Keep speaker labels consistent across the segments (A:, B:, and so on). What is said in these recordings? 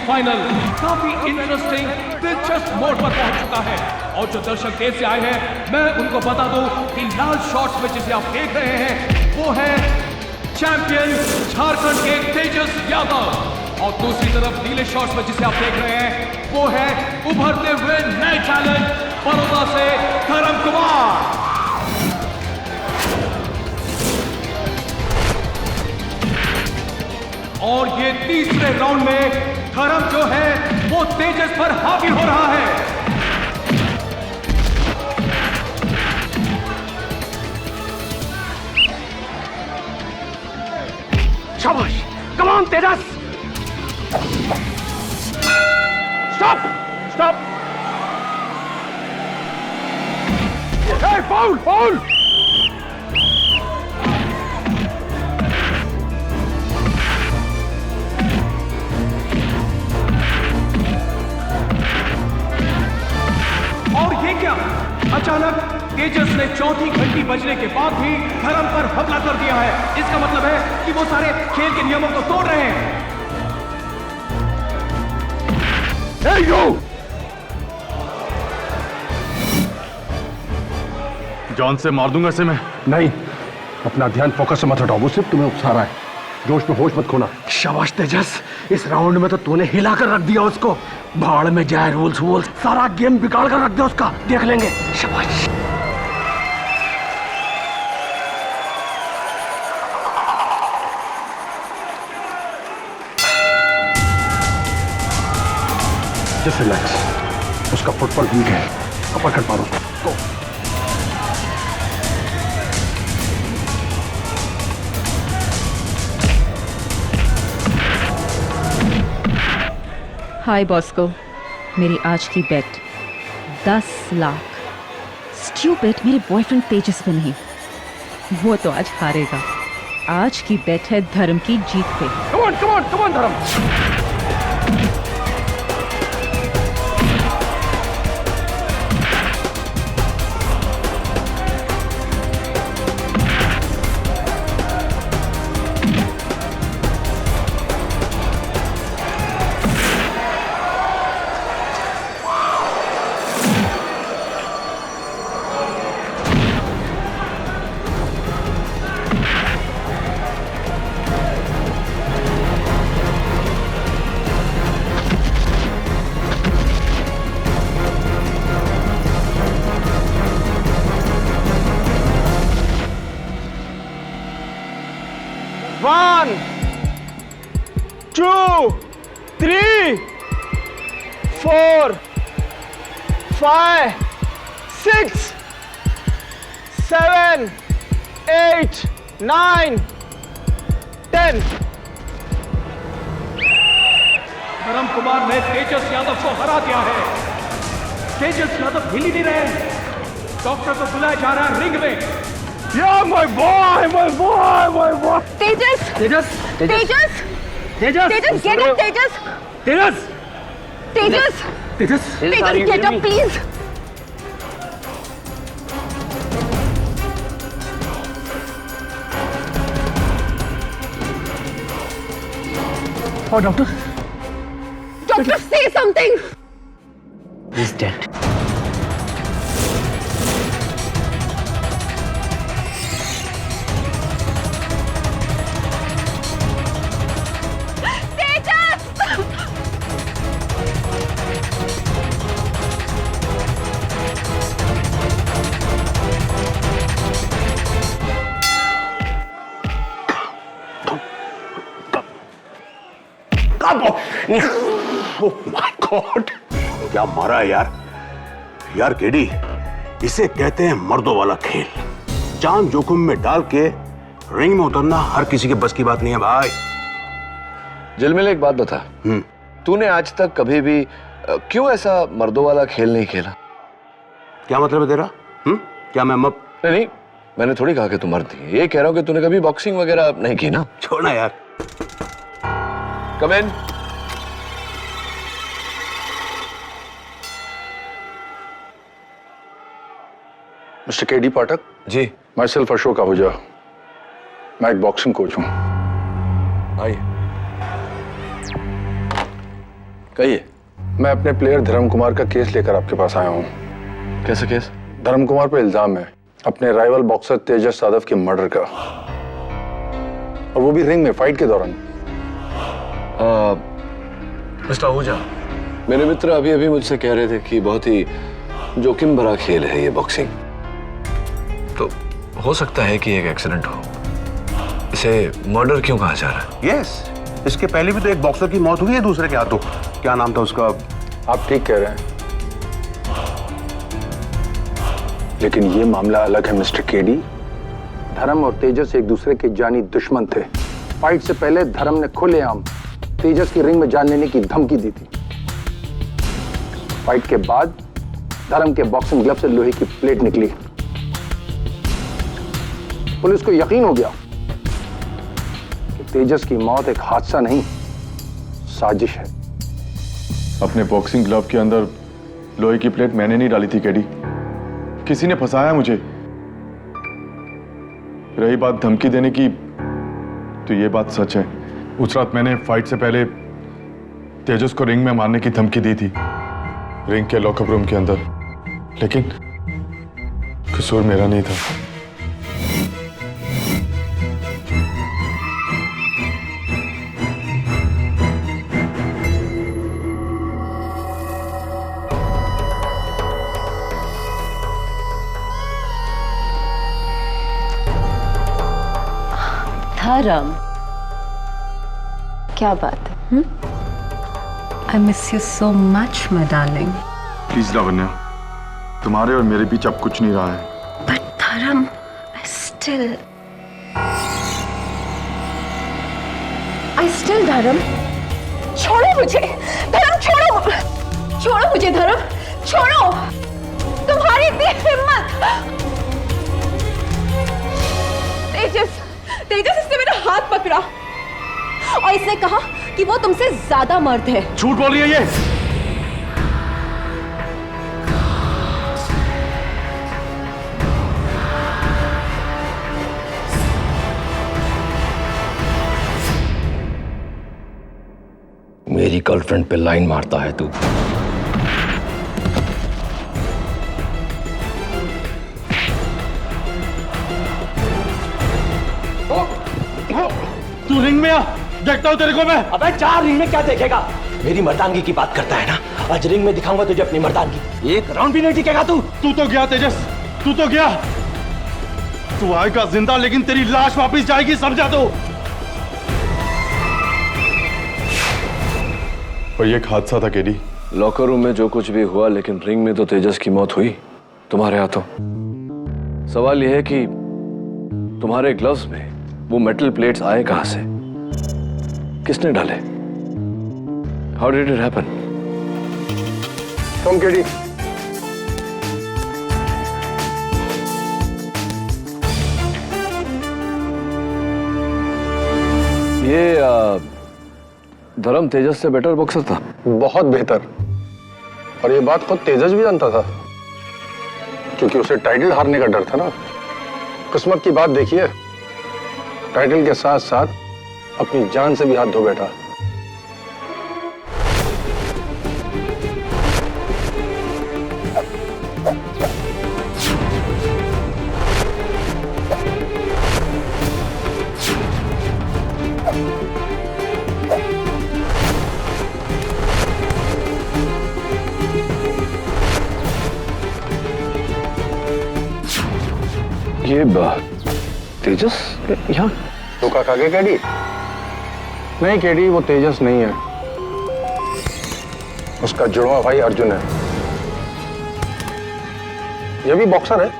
A: Final काफी interesting दिलचस्प मोड़ पर पहुंच चुका है और जो दर्शक देर से आए हैं मैं उनको बता दूं कि लाल शॉर्ट्स में जिसे आप देख रहे हैं वो है चैंपियन झारखंड के तेजस यादव और दूसरी तरफ नीले शॉर्ट्स में जिसे आप देख रहे हैं वो है उभरते हुए नए टैलेंट बड़ौदा से धर्म कुमार। और ये तीसरे राउंड में धर्म जो है वो तेजस पर हावी हो रहा है।
B: शाबाश, come on Tejas. Stop stop, foul foul.
A: और ये क्या, अचानक तेजस ने चौथी घंटी बजने के बाद भी धर्म पर हमला कर दिया है। इसका मतलब है कि वो सारे खेल के नियमों को तोड़ रहे हैं।
B: Hey you!
C: जान से मार दूंगा इसे मैं।
B: नहीं, अपना ध्यान फोकस से मत हटाओ, वो सिर्फ तुम्हें उकसा रहा है। जोश में होश मत खोना। शाबाश तेजस, इस राउंड में तो तूने हिला कर रख दिया उसको। भाड़ में जाए रूल्स वूल्स, सारा गेम बिगाड़ कर रख दिया उसका। देख लेंगे। शाबाश। जस्ट रिलैक्स, उसका फुटबॉल वीक है, अपरकट मारो। गो।
D: हाय बॉस्को, मेरी आज की बेट 10 लाख। स्टूपिड, मेरे बॉयफ्रेंड तेजस पे नहीं, वो तो आज हारेगा। आज की बेट है धर्म की जीत पे।
B: Come on come on come on धर्म। One, 2, 3, 4, 5, 6, 7, 8, 9, 10.
A: धर्म कुमार ने तेजस यादव को हरा दिया है। तेजस यादव हिल ही नहीं रहे। डॉक्टर को बुलाया जा रहा है रिंग में।
B: Yeah, my boy, my boy, my boy.
E: Tejas,
B: Tejas,
E: Tejas,
B: Tejas,
E: Tejas, get up, Tejas,
B: Tejas,
E: Tejas,
B: Tejas,
E: Tejas, get up, please.
B: Oh, doctor.
E: Doctor, say something.
B: He's dead.
F: Oh my God! क्या मारा है यार? यार KD, इसे कहते हैं मर्दों वाला खेल। जान जोखिम में डाल के रिंग में उतरना हर किसी के बस की बात नहीं है भाई।
G: जिलमिल, एक बात बता, तूने आज तक कभी भी क्यों ऐसा मर्दों वाला खेल नहीं खेला?
F: क्या मतलब है तेरा? क्या मैं
G: नहीं, मैंने थोड़ी कहा कि तू मर्द है। ये कह रहा हूं कि तूने कभी बॉक्सिंग वगैरह नहीं की ना?
F: छोड़ना यार।
G: कम इन।
C: Mister KD Pathak
G: ji.
C: मैं सिर्फ अशोक आहूजा, मैं एक बॉक्सिंग कोच हूँ।
G: आइए। कहिए।
C: मैं अपने प्लेयर धर्म कुमार का केस लेकर आपके पास आया हूँ।
G: कैसा केस?
C: धर्म कुमार पर इल्जाम है अपने राइवल बॉक्सर तेजस यादव के मर्डर का, और वो भी रिंग में फाइट के दौरान।
G: मिस्टर आहूजा, मेरे मित्र अभी अभी मुझसे कह रहे थे कि बहुत ही जोखिम भरा खेल है ये बॉक्सिंग, तो हो सकता है कि एक एक्सीडेंट हो। इसे मर्डर क्यों कहा जा रहा है?
F: यस, इसके पहले भी तो एक बॉक्सर की मौत हुई है दूसरे के हाथों। क्या नाम था उसका?
C: आप ठीक कह रहे हैं, लेकिन ये मामला अलग है मिस्टर केडी। धर्म और तेजस एक दूसरे के जानी दुश्मन थे। फाइट से पहले धर्म ने खुलेआम तेजस की रिंग में जान लेने की धमकी दी थी। फाइट के बाद धर्म के बॉक्सिंग ग्लव से लोहे की प्लेट निकली। पुलिस को यकीन हो गया कि तेजस की मौत एक हादसा नहीं, साजिश है। अपने बॉक्सिंग ग्लव के अंदर लोहे की प्लेट मैंने नहीं डाली थी केडी, किसी ने फंसाया मुझे। रही बात धमकी देने की, तो ये बात सच है। उस रात मैंने फाइट से पहले तेजस को रिंग में मारने की धमकी दी थी, रिंग के लॉकअप रूम के अंदर, लेकिन कसूर मेरा नहीं था।
E: धर्म, क्या बात है?
D: I miss you so much my darling.
C: Please Lavanya, तुम्हारे और मेरे बीच अब कुछ नहीं रहा है।
E: बट धर्म, I still धर्म, छोड़ो मुझे। धर्म छोड़ो, छोड़ो मुझे। धर्म छोड़ो, तुम्हारी इतनी हिम्मत। तेजस, तेजस इसने मेरा हाथ पकड़ा और इसने कहा कि वो तुमसे ज्यादा मर्द है।
C: झूठ बोल रही है ये।
G: मेरी गर्लफ्रेंड पे लाइन मारता है तू।
B: तू रिंग में आ, देखता हूं तेरे को मैं।
H: अबे चार रिंग में क्या देखेगा? मेरी मर्दानगी की बात करता है ना, आज रिंग में दिखाऊंगा तुझे अपनी मर्दानगी। एक राउंड भी नहीं टिकेगा तू।
B: तू तो गया तेजस, तू तो गया। तू आएगा जिंदा, लेकिन तेरी लाश वापस जाएगी, समझा तू?
C: और ये एक हादसा था केडी।
G: लॉकर रूम में जो कुछ भी हुआ, लेकिन रिंग में तो तेजस की मौत हुई तुम्हारे हाथों। सवाल यह है कि तुम्हारे ग्लव्स में वो मेटल प्लेट्स आए कहां से? किसने डाले? How did it happen?
C: Come KD.
G: ये धर्म तेजस से बेटर बॉक्सर था।
C: बहुत बेहतर, और ये बात खुद तेजस भी जानता था, क्योंकि उसे टाइटल हारने का डर था ना। किस्मत की बात देखिए, टाइटल के साथ साथ अपनी जान से भी हाथ धो बैठा।
G: ये तेजस यहाँ?
C: तो का कागे केडी? नहीं केडी, वो तेजस नहीं है, उसका जुड़वा भाई अर्जुन है। ये भी बॉक्सर है,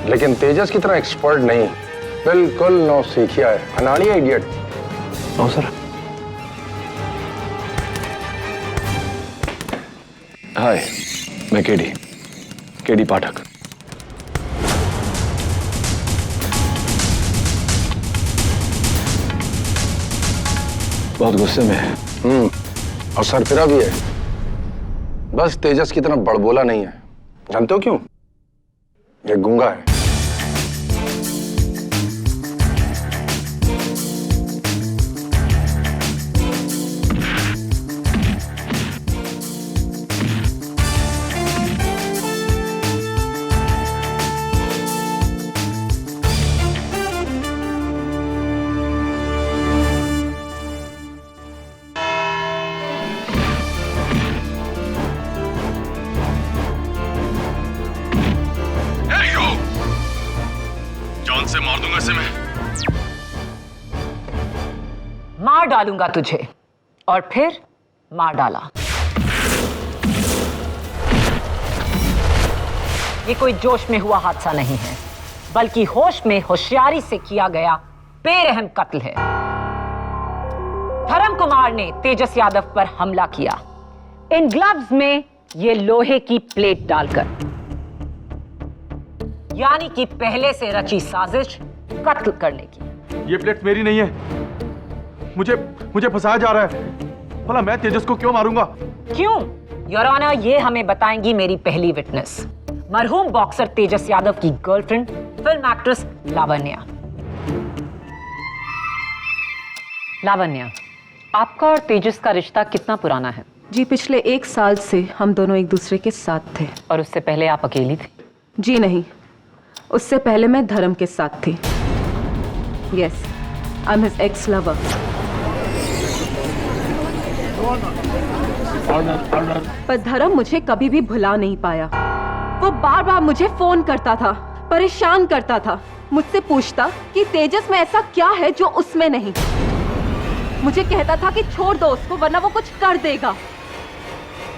C: लेकिन तेजस की तरह एक्सपर्ट नहीं, बिल्कुल नौ सीखिया है, अनाड़ी है, इडियट।
G: No sir. हाय, मैं केडी पाठक। बहुत गुस्से में है।
C: और सरफिरा भी है, बस तेजस की तरह बड़बोला नहीं है। जानते हो क्यों? ये गूंगा है। से मार दूंगा इसे मैं।
I: मार डालूंगा तुझे, और फिर मार डाला। ये कोई जोश में हुआ हादसा नहीं है, बल्कि होश में होशियारी से किया गया बेरहम कत्ल है। धर्म कुमार ने तेजस यादव पर हमला किया, इन ग्लव्स में ये लोहे की प्लेट डालकर, यानी कि पहले से रची साजिश कत्ल करने की।
C: ये प्लेट मेरी नहीं है, मुझे फंसाया जा रहा है। भला मैं तेजस को क्यों मारूंगा?
I: क्यों? योर ऑनर, ये हमें बताएंगी मेरी पहली विटनेस, मरहूम बॉक्सर तेजस यादव की girlfriend film actress Lavanya. Lavanya, आपका और तेजस का रिश्ता कितना पुराना है?
E: जी पिछले 1 साल से हम दोनों एक दूसरे के साथ थे।
I: और उससे पहले आप अकेली थी?
E: जी नहीं, उससे पहले मैं धर्म के साथ थी। Yes, I am his ex lover. पर धर्म मुझे कभी भी भुला नहीं पाया। वो बार बार मुझे फोन करता था, परेशान करता था, मुझसे पूछता कि तेजस में ऐसा क्या है जो उसमें नहीं। मुझे कहता था कि छोड़ दो उसको वरना वो कुछ कर देगा।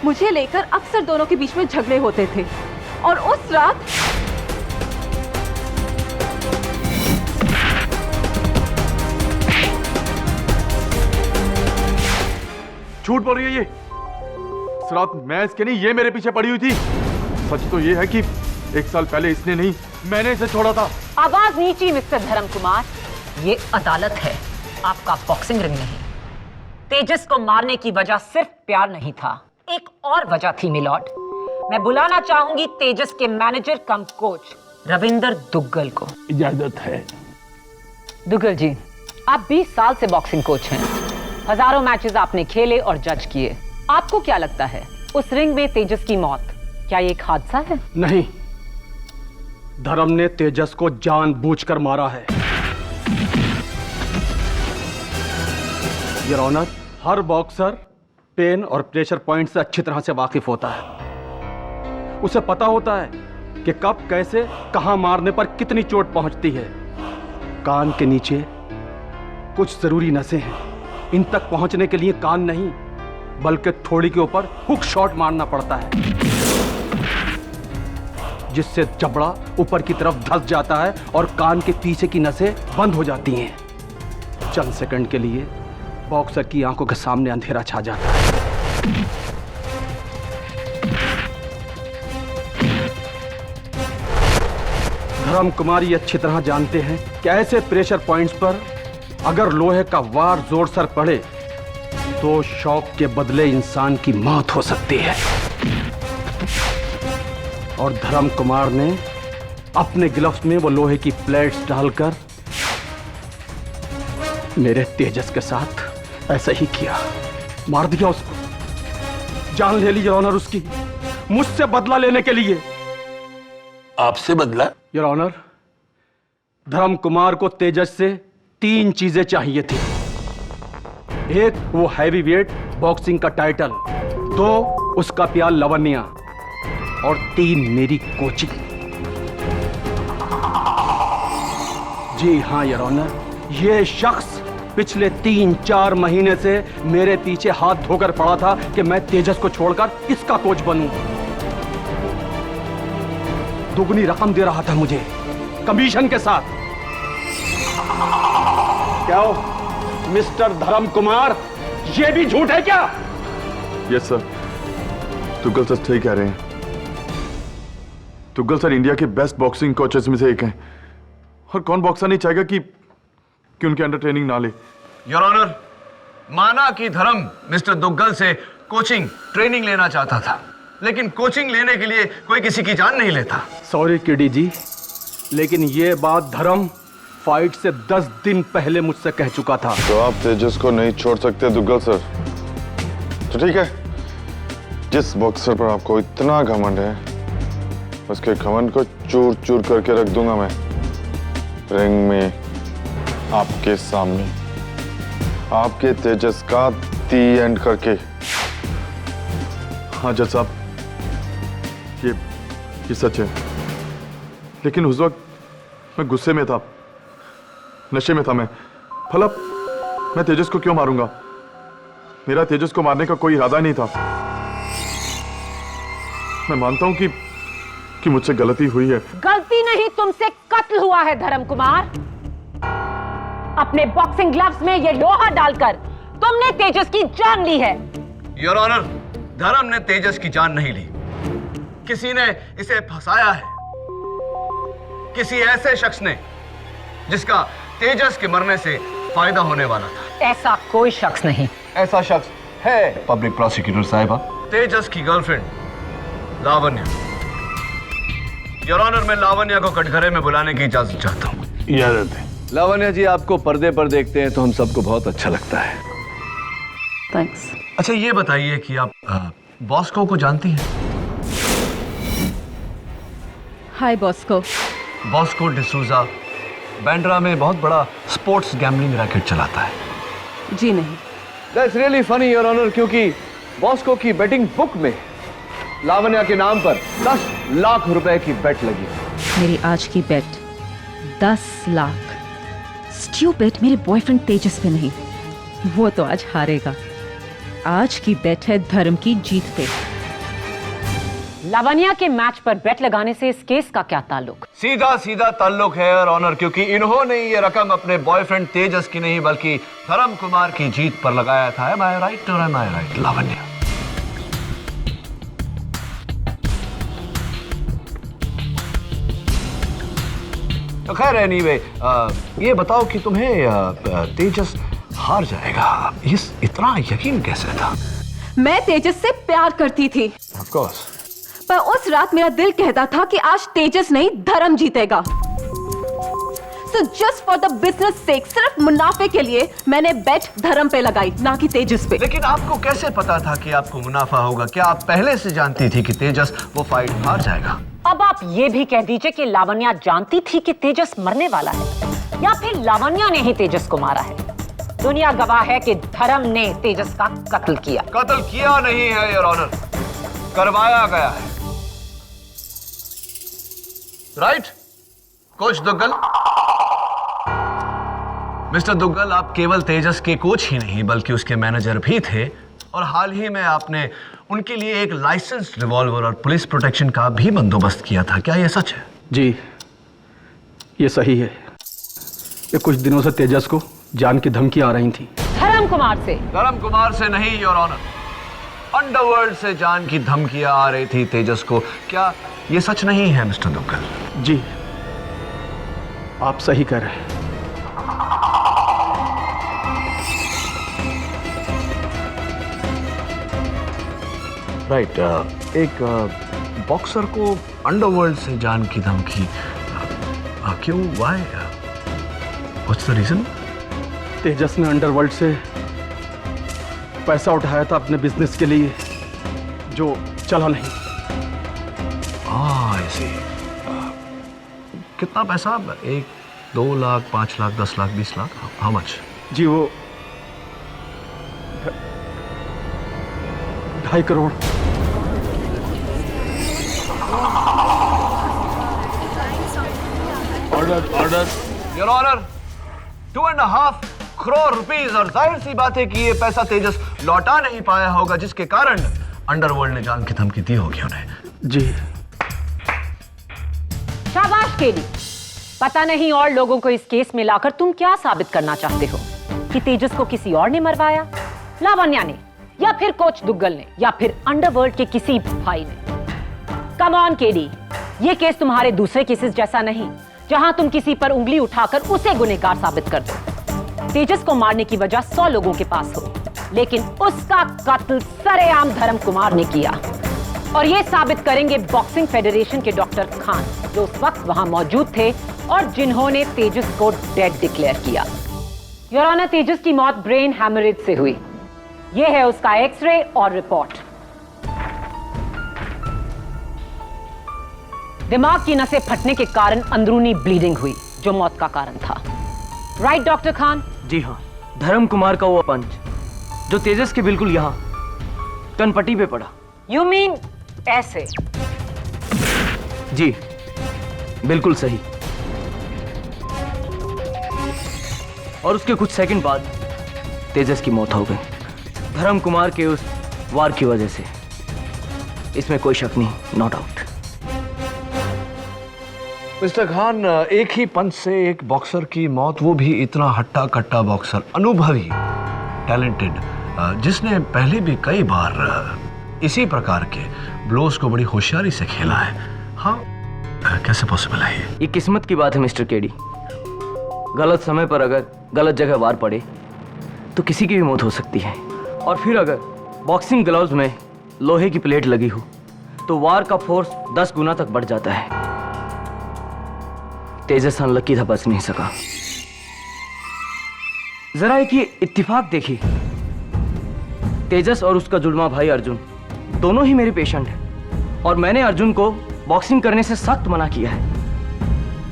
E: मुझे लेकर अक्सर दोनों के बीच में झगड़े होते थे। और उस रात
C: झूठ बोल रही है ये। इस रात मैं इसके नहीं, ये मेरे पीछे पड़ी हुई थी। सच तो ये है कि 1 साल पहले इसने नहीं, मैंने इसे छोड़ा था।
I: आवाज नीची मिस्टर धर्म कुमार, ये अदालत है, आपका बॉक्सिंग रिंग नहीं। तेजस को मारने की वजह सिर्फ प्यार नहीं था, एक और वजह थी मिलॉर्ड। मैं बुलाना चाहूंगी तेजस के मैनेजर कम कोच रविंदर दुग्गल को।
F: इजाजत है।
I: दुग्गल जी, आप 20 साल से बॉक्सिंग कोच हैं, हजारों मैचेस आपने खेले और जज किए। आपको क्या लगता है उस रिंग में तेजस की मौत क्या ये एक हादसा है?
B: नहीं, धर्म ने तेजस को जानबूझकर मारा है। योर ऑनर, हर बॉक्सर पेन और प्रेशर पॉइंट से अच्छी तरह से वाकिफ होता है। उसे पता होता है कि कब, कैसे, कहां मारने पर कितनी चोट पहुंचती है। कान के नीचे कुछ जरूरी नसें हैं, इन तक पहुंचने के लिए कान नहीं बल्कि थोड़ी के ऊपर हुक शॉट मारना पड़ता है, जिससे जबड़ा ऊपर की तरफ धंस जाता है और कान के पीछे की नसें बंद हो जाती हैं। चंद सेकंड के लिए बॉक्सर की आंखों के सामने अंधेरा छा जाता है। धर्म कुमार ये अच्छी तरह जानते हैं कि ऐसे प्रेशर पॉइंट्स पर अगर लोहे का वार जोर सर पड़े तो शॉक के बदले इंसान की मौत हो सकती है। और धर्म कुमार ने अपने ग्लव्स में वो लोहे की प्लेट्स डालकर मेरे तेजस के साथ ऐसा ही किया, मार दिया उसको, जान ले ली योर ऑनर उसकी, मुझसे बदला लेने के लिए।
F: आपसे बदला?
B: योर ऑनर, धर्म कुमार को तेजस से 3 चीजें चाहिए थी। 1 वो हैवी वेट बॉक्सिंग का टाइटल, 2 उसका प्यार लवण्या, और 3 मेरी कोचिंग। जी हां योर ऑनर, ये शख्स पिछले 3-4 महीने से मेरे पीछे हाथ धोकर पड़ा था कि मैं तेजस को छोड़कर इसका कोच बनूं। दुगनी रकम दे रहा था मुझे कमीशन के साथ। क्या हो मिस्टर धर्म कुमार, ये भी झूठ है क्या?
C: यस सर, तुगल सर ठीक कह रहे हैं। तुगल सर इंडिया के बेस्ट बॉक्सिंग कोचेस में से एक हैं, और कौन बॉक्सर नहीं चाहेगा कि उनके अंडर ट्रेनिंग ना ले।
G: योर ऑनर, माना कि धर्म मिस्टर दुग्गल से कोचिंग ट्रेनिंग लेना चाहता था, लेकिन कोचिंग लेने के लिए कोई किसी की जान नहीं लेता।
B: सॉरी किडी जी, लेकिन ये बात धर्म फाइट से 10 दिन पहले मुझसे कह चुका था।
C: तो आप तेजस को नहीं छोड़ सकते दुग्गल सर, तो ठीक है, जिस बॉक्सर पर आपको इतना घमंड है उसके घमंड को चूर चूर करके रख दूंगा मैं रिंग में आपके सामने, आपके तेजस का दी एंड करके। हाँ जज साहब, ये सच है, लेकिन उस वक्त मैं गुस्से में था, नशे में था मैं। भला मैं तेजस को क्यों मारूंगा? मेरा तेजस को मारने का कोई इरादा नहीं था। मैं मानता हूं कि मुझसे गलती हुई है।
I: गलती नहीं, तुमसे कत्ल हुआ है धर्म कुमार। अपने बॉक्सिंग ग्लव्स में ये लोहा डालकर तुमने तेजस की जान ली है।
G: योर ऑनर, धर्म ने तेजस की जान नहीं ली। किसी ने इसे फंसाया है, किसी ऐसे शख्स ने जिसका तेजस के मरने से फायदा होने वाला था।
I: ऐसा कोई शख्स नहीं।
G: ऐसा शख्स है पब्लिक प्रोसिक्यूटर साहिबा, तेजस की गर्लफ्रेंड लावण्या। योर ऑनर, मैं लावण्या को कटघरे में बुलाने की इजाजत चाहता हूँ।
F: इजाजत है।
G: लावण्या जी, आपको पर्दे पर देखते हैं तो हम सबको बहुत अच्छा लगता है।
E: थैंक्स।
G: अच्छा, ये बताइए कि आप बॉस्को को जानती हैं?
D: हाय बॉस्को।
G: बॉस्को डिसूजा बैंड्रा में बहुत बड़ा स्पोर्ट्स गैम्बलिंग रैकेट चलाता है।
E: जी नहीं।
G: That's really funny your honour, क्योंकि बॉस्को की बेटिंग बुक में लावण्या के नाम पर 10 लाख रुपए की बेट लगी।
D: मेरी आज की बेट 10 लाख। स्टूपिड, मेरे बॉयफ्रेंड तेजस पे नहीं, वो तो आज हारेगा। आज की बेट है धर्म की जीत पे।
I: लावण्या के मैच पर बेट लगाने से इस केस का क्या ताल्लुक?
G: सीधा सीधा ताल्लुक है योर ऑनर, क्योंकि इन्होंने ये रकम अपने बॉयफ्रेंड तेजस की नहीं बल्कि धर्म कुमार की जीत पर लगाया था। Am I right or am I right, Lavanya? तो खैर एनीवे, ये बताओ कि तुम्हें तेजस हार जाएगा इतना यकीन कैसे था?
E: मैं तेजस से प्यार करती थी।
G: Of course.
E: पर उस रात मेरा दिल कहता था कि आज तेजस नहीं धर्म जीतेगा। So just for the business sake, सिर्फ मुनाफे के लिए मैंने बेट धर्म पे लगाई, ना कि तेजस पे।
G: लेकिन आपको कैसे पता था कि आपको मुनाफा होगा? क्या आप पहले से जानती थी कि तेजस वो फाइट हार जाएगा?
I: अब आप ये भी कह दीजिए कि लावण्या जानती थी कि तेजस मरने वाला है, या फिर लावण्या ने ही तेजस को मारा है। दुनिया गवाह है कि धर्म ने तेजस का कत्ल किया।
G: कत्ल किया नहीं है योर ऑनर, करवाया गया है। Right coach Duggal? Mister Duggal, आप केवल तेजस के कोच ही नहीं बल्कि उसके मैनेजर भी थे, और हाल ही में आपने उनके लिए एक लाइसेंस्ड रिवॉल्वर और पुलिस प्रोटेक्शन का भी बंदोबस्त किया था। क्या यह सच है?
B: जी, ये सही है। ये कुछ दिनों से तेजस को जान की धमकी आ रही थी।
I: धर्म कुमार से?
G: धर्म कुमार से नहीं योर ऑनर, अंडरवर्ल्ड से जान की धमकियां आ रही थी तेजस को। क्या ये सच नहीं है मिस्टर दुग्गल?
B: जी, आप सही कह रहे हैं।
G: राइट, एक बॉक्सर को अंडरवर्ल्ड से जान की धमकी क्यों? Why? What's the reason?
B: Tejas ने अंडरवर्ल्ड से पैसा उठाया था अपने बिजनेस के लिए, जो चला नहीं।
G: ऐसे कितना पैसा? 1, 2 लाख, 5 लाख, 10 लाख, 20 लाख? How much?
B: जी, वो 2.5 crore.
F: Order.
G: Your honour, 2.5 crore rupees, और जाहिर सी बात है कि ये पैसा तेजस लौटा नहीं पाया होगा, जिसके कारण अंडरवर्ल्ड ने जान की धमकी दी होगी उन्हें।
B: जी।
I: शाबाश केली। पता नहीं और लोगों को इस केस में लाकर तुम क्या साबित करना चाहते हो? कि तेजस को किसी और ने मरवाया, लावण्या ने, या फिर कोच दुग्गल ने, या फिर अंडरवर्ल्ड के किसी भाई ने? कम ऑन केली, ये केस तुम्हारे दूसरे केसेस जैसा नहीं, जहां तुम किसी पर उंगली उठाकर उसे गुनहगार साबित कर दो। तेजस को मारने की वजह 100 लोगों के पास हो, लेकिन उसका कत्ल सरेआम धर्म कुमार ने किया। और ये साबित करेंगे बॉक्सिंग फेडरेशन के डॉक्टर खान, जो उस वक्त वहां मौजूद थे और जिन्होंने तेजस को डेड डिक्लेयर किया। योर ऑनर, तेजस की मौत ब्रेन हैमरेज से हुई। यह है उसका एक्सरे और रिपोर्ट। दिमाग की नसें फटने के कारण अंदरूनी ब्लीडिंग हुई, जो मौत का कारण था। Right doctor Khan?
H: जी हाँ, धर्म कुमार का वो पंच जो तेजस के बिल्कुल यहाँ कनपट्टी पे पड़ा।
I: यू मीन ऐसे?
H: जी, बिल्कुल सही। और उसके कुछ सेकंड बाद तेजस की मौत हो गई, धर्म कुमार के उस वार की वजह से। इसमें कोई शक नहीं, नो डाउट।
G: मिस्टर खान, एक ही पंच से एक बॉक्सर की मौत, वो भी इतना हट्टा कट्टा बॉक्सर, अनुभवी, टैलेंटेड, जिसने पहले भी कई बार इसी प्रकार के ब्लोज को बड़ी होशियारी से खेला है। हाँ, कैसे पॉसिबल है
H: ये किस्मत की बात है मिस्टर केडी। गलत समय पर अगर गलत जगह वार पड़े तो किसी की भी मौत हो सकती है, और फिर अगर बॉक्सिंग ग्लव्स में लोहे की प्लेट लगी हो तो वार का फोर्स 10 गुना तक बढ़ जाता है। तेजस अनलकी था, बच नहीं सका। जरा एक ये इत्तेफाक देखिए, तेजस और उसका जुड़वा भाई अर्जुन दोनों ही मेरे पेशेंट हैं, और मैंने अर्जुन को बॉक्सिंग करने से सख्त मना किया है,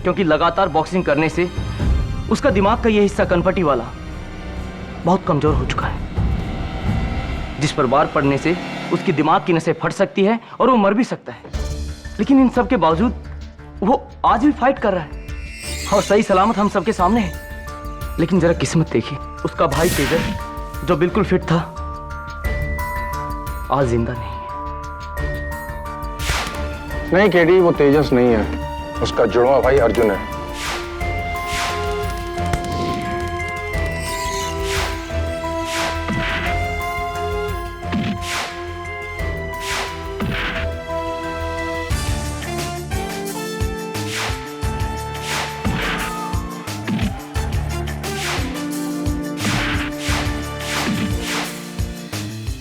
H: क्योंकि लगातार बॉक्सिंग करने से उसका दिमाग का ये हिस्सा कनपटी वाला बहुत कमजोर हो चुका है, जिस पर वार पड़ने से उसकी दिमाग की नसें फट सकती है और वो मर भी सकता है। लेकिन इन सब के बावजूद वो आज भी फाइट कर रहा है और सही सलामत हम सबके सामने है। लेकिन जरा किस्मत देखिए, उसका भाई तेजस जो बिल्कुल फिट था आज जिंदा नहीं है।
B: नहीं केडी, वो तेजस नहीं है, उसका जुड़वा भाई अर्जुन है।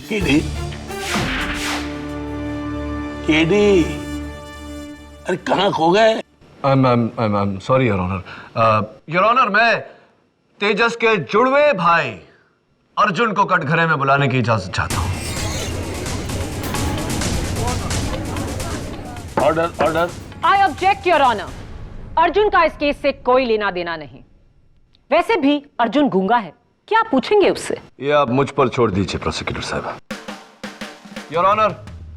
F: केडी, केडी, अरे कहाँ खो गए?
G: Sorry your honour. Your honour, मैं तेजस के जुड़वे भाई अर्जुन को कटघरे में बुलाने की इजाजत चाहता हूँ।
F: Order, order.
I: I object your honour. Arjun का इस केस से कोई लेना देना नहीं। वैसे भी अर्जुन गूंगा है, क्या पूछेंगे उससे?
G: ये आप मुझ पर छोड़ दीजिए प्रोसिक्यूटर साहब। Your honour,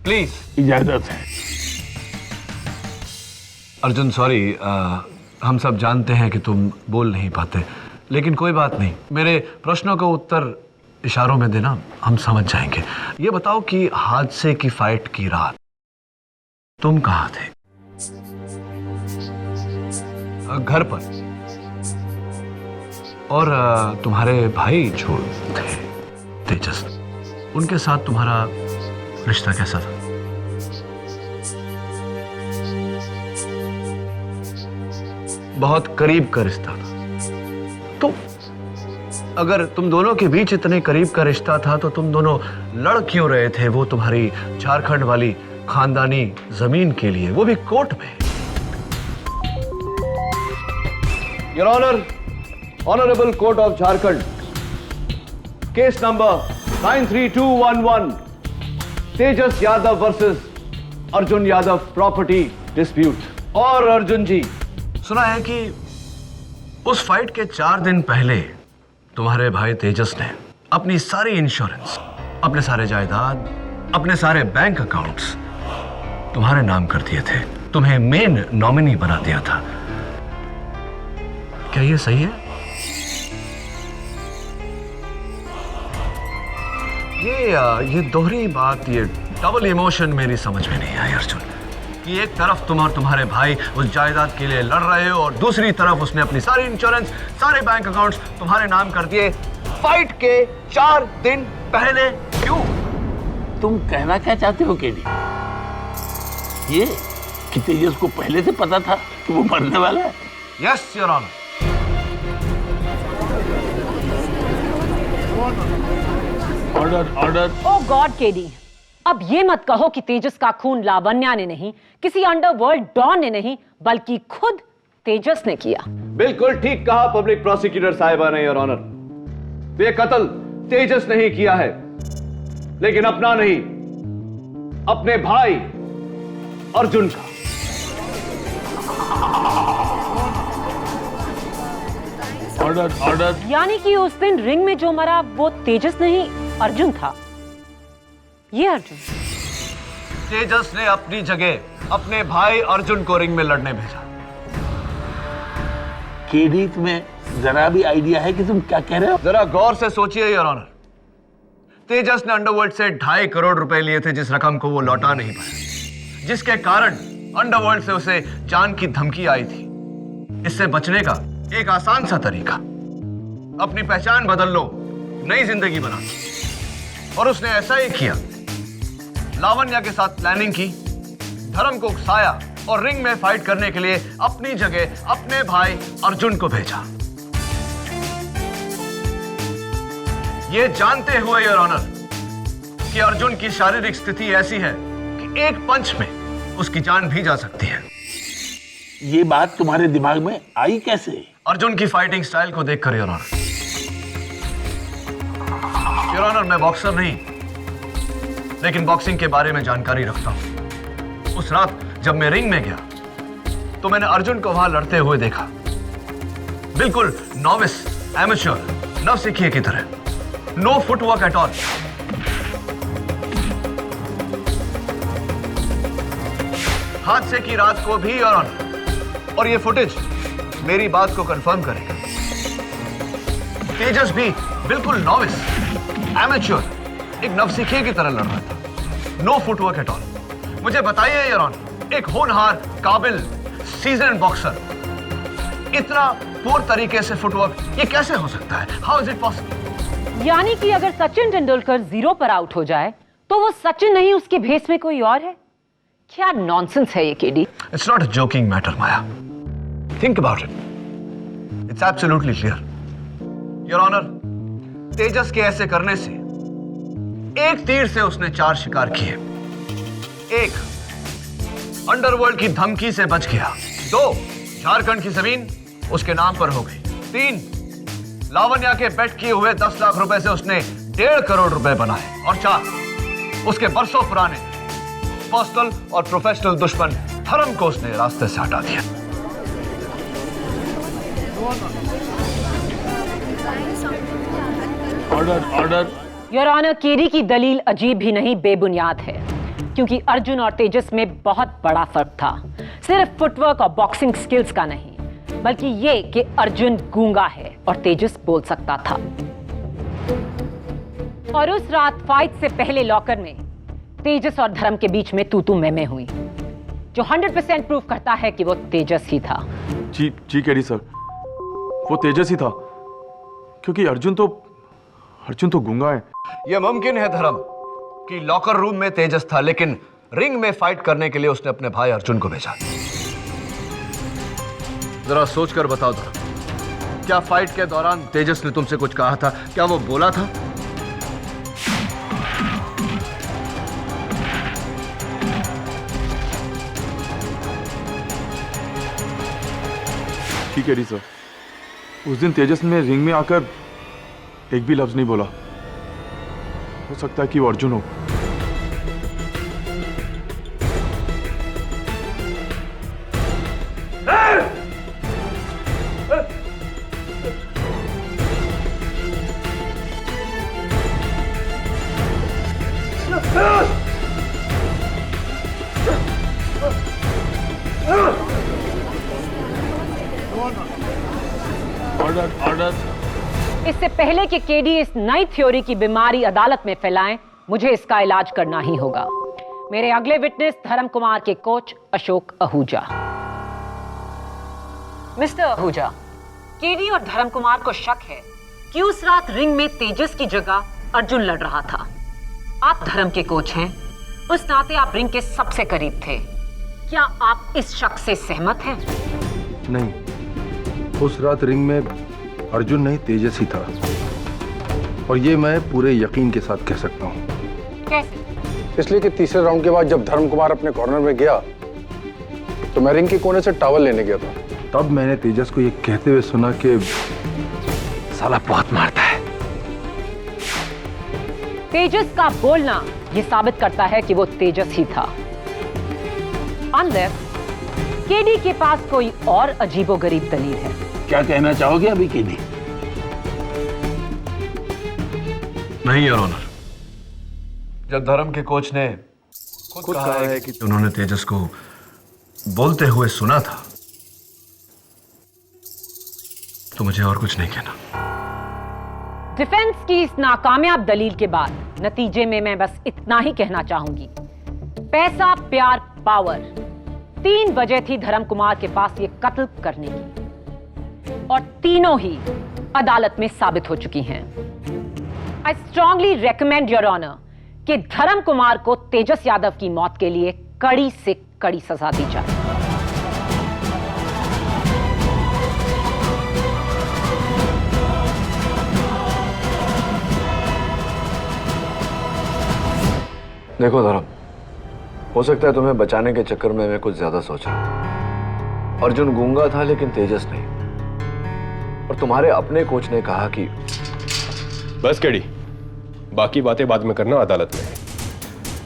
G: please.
F: इजाजत है।
G: अर्जुन, सॉरी, हम सब जानते हैं कि तुम बोल नहीं पाते, लेकिन कोई बात नहीं, मेरे प्रश्नों का उत्तर इशारों में देना, हम समझ जाएंगे। ये बताओ कि हादसे की फाइट की रात तुम कहाँ थे? घर पर। और तुम्हारे भाई जो थे तेजस, उनके साथ तुम्हारा रिश्ता कैसा था? बहुत करीब का रिश्ता था। तो अगर तुम दोनों के बीच इतने करीब का रिश्ता था तो तुम दोनों लड़ क्यों रहे थे वो तुम्हारी झारखंड वाली खानदानी जमीन के लिए, वो भी कोर्ट में? Your honour, honourable court of Jharkhand, case number 93211, Tejas Yadav versus Arjun Yadav property dispute. और अर्जुन जी, सुना है कि उस फाइट के 4 दिन पहले तुम्हारे भाई तेजस ने अपनी सारी इंश्योरेंस, अपने सारे जायदाद, अपने सारे बैंक अकाउंट्स तुम्हारे नाम कर दिए थे, तुम्हें मेन नॉमिनी बना दिया था। क्या ये सही है? ये दोहरी बात, ये डबल इमोशन मेरी समझ में नहीं आई अर्जुन, कि एक तरफ तुम और तुम्हारे भाई उस जायदाद के लिए लड़ रहे हो और दूसरी तरफ उसने अपनी सारी इंश्योरेंस, सारे बैंक अकाउंट्स तुम्हारे नाम कर दिए फाइट के 4 दिन पहले। क्यों?
F: तुम कहना क्या चाहते हो केडी? ये कि तेजस को पहले से पता था कि वो मरने वाला है?
G: Yes your honour.
F: Order, order.
I: Oh God KD, अब ये मत कहो कि तेजस का खून लावण्या ने नहीं, किसी अंडरवर्ल्ड डॉन ने नहीं, बल्कि खुद तेजस ने किया।
G: बिल्कुल ठीक कहा पब्लिक प्रोसिक्यूटर साहिबा ने योर ऑनर। ये कत्ल तेजस नहीं किया है, लेकिन अपना नहीं, अपने भाई अर्जुन का।
F: Order, order.
I: यानी कि उस दिन रिंग में जो मरा वो तेजस नहीं, अर्जुन था। ये अर्जुन
G: तेजस ने अपनी जगह अपने भाई अर्जुन को रिंग में लड़ने भेजा।
F: केडी, तुम्हें जरा भी आइडिया है कि तुम क्या कह रहे हो?
G: जरा गौर से सोचिए योर ऑनर। तेजस ने अंडरवर्ल्ड से 2.5 करोड़ रुपए लिए थे, जिस रकम को वो लौटा नहीं पाया, जिसके कारण अंडरवर्ल्ड से उसे जान की धमकी आई थी। इससे बचने का एक आसान सा तरीका, अपनी पहचान बदल लो, नई जिंदगी बना लो। और उसने ऐसा ही किया। लावण्या के साथ प्लानिंग की, धर्म को उकसाया और रिंग में फाइट करने के लिए अपनी जगह अपने भाई अर्जुन को भेजा। यह जानते हुए योर ऑनर कि अर्जुन की शारीरिक स्थिति ऐसी है कि एक पंच में उसकी जान भी जा सकती है।
F: ये बात तुम्हारे दिमाग में आई कैसे?
G: अर्जुन की फाइटिंग स्टाइल को देखकर योर ऑनर। योर ऑनर, मैं बॉक्सर नहीं, लेकिन बॉक्सिंग के बारे में जानकारी रखता हूं। उस रात जब मैं रिंग में गया तो मैंने अर्जुन को वहां लड़ते हुए देखा, बिल्कुल नॉविस, एमेच्योर, नवसिखिए की तरह। No footwork at all. हादसे की रात को भी योर ऑनर, और ये फुटेज मेरी बात को कंफर्म करेगा, तेजस भी बिल्कुल नॉविस, एमेच्योर, एक नवसिखिए की तरह लड़ रहा था। No footwork at all. मुझे बताइए योर ऑनर, एक होनहार, काबिल, सीजन्ड बॉक्सर इतना पूर्ण तरीके से फुटवर्क ये कैसे हो सकता है? How is it possible?
I: यानी कि अगर सचिन तेंदुलकर 0 पर आउट हो जाए तो वो सचिन नहीं, उसके भेस में कोई और है? क्या नॉनसेंस है ये KD?
G: It's not a joking matter Maya. Think about it. It's absolutely clear your honour. Tejas के ऐसे करने से एक तीर से उसने 4 शिकार किए। 1, अंडरवर्ल्ड की धमकी से बच गया। 2, झारखंड की जमीन उसके नाम पर हो गई। 3, लावण्या के बेट किए हुए 10 लाख रुपए से उसने 1.5 करोड़ रुपए बनाए। और 4, उसके बरसों पुराने पर्सनल और प्रोफेशनल दुश्मन धर्म को उसने रास्ते से हटा दिया।
F: Order, order.
I: Your honour, KD की दलील अजीब भी नहीं, बेबुनियाद है, क्योंकि अर्जुन और तेजस में बहुत बड़ा फर्क था। सिर्फ फुटवर्क और बॉक्सिंग स्किल्स का नहीं, बल्कि ये कि अर्जुन गूंगा है और तेजस बोल सकता था। और उस रात फाइट से पहले लॉकर में तेजस और धर्म के बीच में तू मैं हुई, जो 100% प्रूव करता है कि वो तेजस ही था।
C: जी केडी सर, वो तेजस ही था, क्योंकि अर्जुन तो गूंगा है।
G: यह मुमकिन है धर्म कि लॉकर रूम में तेजस था, लेकिन रिंग में फाइट करने के लिए उसने अपने भाई अर्जुन को भेजा। जरा सोचकर बताओ धर्म, क्या फाइट के दौरान तेजस ने तुमसे कुछ कहा था? क्या वो बोला था?
C: ठीक है सर, उस दिन तेजस ने रिंग में आकर एक भी लफ्ज नहीं बोला। हो सकता है कि वो अर्जुन हो।
F: Order, order.
I: इससे पहले कि केडी इस नई थ्योरी की बीमारी अदालत में फैलाएं, मुझे इसका इलाज करना ही होगा। मेरे अगले विटनेस धर्म कुमार के coach Ashok Ahuja. Mister Ahuja, KD और धर्म कुमार को शक है कि उस रात रिंग में तेजस की जगह अर्जुन लड़ रहा था। आप धर्म के कोच हैं, उस नाते आप रिंग के सबसे करीब थे। क्या आप इस शक से सहमत हैं?
B: नहीं, उस रात रिंग में अर्जुन नहीं तेजस ही था, और ये मैं पूरे यकीन के साथ कह सकता हूँ।
I: कैसे?
B: इसलिए कि तीसरे राउंड के बाद जब धर्म कुमार अपने कॉर्नर में गया तो मैं रिंग के कोने से टॉवल लेने गया था। तब मैंने तेजस को ये कहते हुए सुना कि साला बहुत मारता है।
I: तेजस का बोलना यह साबित करता है कि वो तेजस ही था। अंदर केडी के पास कोई और अजीबोगरीब दलील है।
F: क्या कहना चाहोगे अभी केडी?
G: नहीं योर ऑनर, जब धर्म के कोच ने खुद कहा है कि उन्होंने तेजस को बोलते हुए सुना था,
B: तो मुझे और कुछ नहीं कहना।
I: डिफेंस की इस नाकामयाब दलील के बाद नतीजे में मैं बस इतना ही कहना चाहूंगी, पैसा, प्यार, पावर, 3 वजह थी धर्म कुमार के पास ये कत्ल करने की, और तीनों ही अदालत में साबित हो चुकी हैं। I strongly recommend your honour कि धर्म कुमार को तेजस यादव की मौत के लिए कड़ी से कड़ी सजा दी जाए।
G: देखो धर्म, हो सकता है तुम्हें बचाने के चक्कर में मैं कुछ ज्यादा सोचा। अर्जुन गूंगा था लेकिन तेजस नहीं, और तुम्हारे अपने कोच ने कहा कि
J: बस केडी, बाकी बातें बाद में करना अदालत में।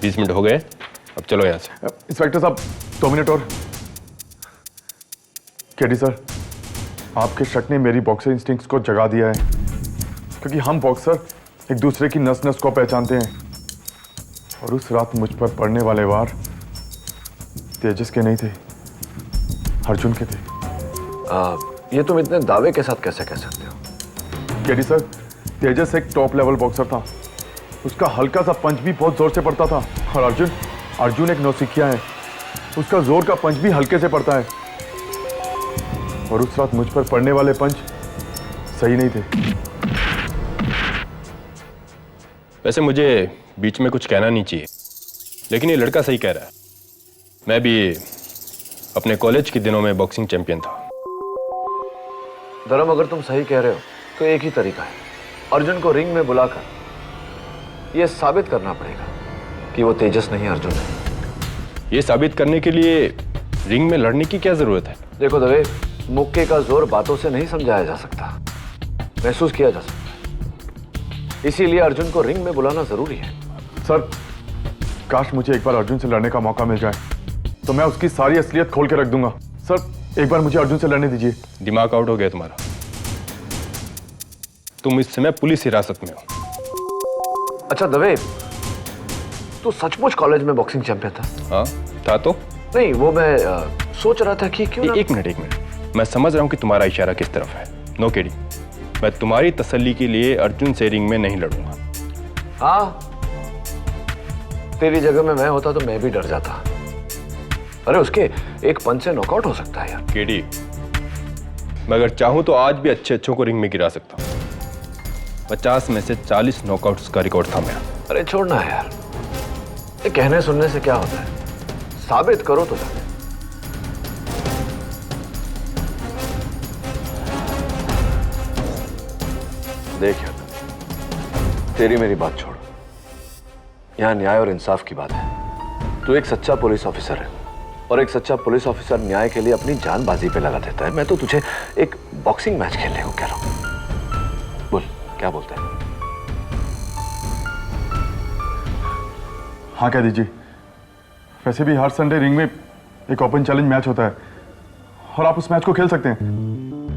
J: 20 मिनट हो गए, अब चलो यहां से।
C: इंस्पेक्टर साहब 2 मिनट और। केडी सर, आपके शक ने मेरी बॉक्सर इंस्टिंक्ट्स को जगा दिया है, क्योंकि हम बॉक्सर एक दूसरे की नस नस को पहचानते हैं, और उस रात मुझ पर पड़ने वाले वार तेजस के नहीं थे, अर्जुन के थे।
G: ये तुम इतने दावे के साथ कैसे कह सकते हो?
C: केडी सर, तेजस एक टॉप लेवल बॉक्सर था, उसका हल्का सा पंच भी बहुत जोर से पड़ता था, और अर्जुन एक नौसिखिया है, उसका जोर का पंच भी हल्के से पड़ता है, और उस रात मुझ पर पड़ने वाले पंच सही नहीं थे।
J: वैसे मुझे बीच में कुछ कहना नहीं चाहिए, लेकिन ये लड़का सही कह रहा है। मैं भी अपने कॉलेज के दिनों में बॉक्सिंग चैंपियन था।
G: धर्म, अगर तुम सही कह रहे हो तो एक ही तरीका है, अर्जुन को रिंग में बुलाकर यह साबित करना पड़ेगा कि वो तेजस नहीं, अर्जुन है।
J: ये साबित करने के लिए रिंग में लड़ने की क्या जरूरत है?
G: देखो दवे, मुक्के का जोर बातों से नहीं समझाया जा सकता, महसूस किया जा सकता है। इसीलिए अर्जुन को रिंग में बुलाना जरूरी है।
C: सर, काश मुझे एक बार अर्जुन से लड़ने का मौका मिल जाए, तो मैं उसकी सारी असलियत खोल के रख दूंगा। सर, एक बार मुझे अर्जुन से लड़ने दीजिए।
J: दिमाग आउट हो गया तुम्हारा। तुम इस समय पुलिस हिरासत में हो।
G: अच्छा दवे, तू सचमुच कॉलेज में बॉक्सिंग चैंपियन था?
J: हाँ था। तो
G: नहीं, वो मैं सोच रहा था कि क्यों ना...
J: एक मिनट, मैं समझ रहा हूं कि तुम्हारा इशारा किस तरफ है। नो केडी, मैं तुम्हारी तसल्ली के लिए अर्जुन से रिंग में नहीं लड़ूंगा।
G: हाँ, तेरी जगह में मैं होता तो मैं भी डर जाता। अरे उसके एक पंच से नॉकआउट हो सकता है यार।
J: केडी, मैं अगर चाहूं तो आज भी अच्छे को रिंग में गिरा सकता हूं। 50 में से 40 नॉकआउट्स का रिकॉर्ड था मेरा।
G: अरे छोड़ना है यार, ये कहने सुनने से क्या होता है, साबित करो तो जाके। देख यार, तेरी मेरी बात छोड़, यहां न्याय और इंसाफ की बात है। तू एक सच्चा पुलिस ऑफिसर है, और एक सच्चा पुलिस ऑफिसर न्याय के लिए अपनी जान बाजी पे लगा देता है। मैं तो तुझे एक बॉक्सिंग मैच खेलने को कह रहा हूं। बोल, क्या बोलता है?
C: हाँ कह दीजिए। वैसे भी हर संडे रिंग में एक ओपन चैलेंज मैच होता है, और आप उस मैच को खेल सकते हैं।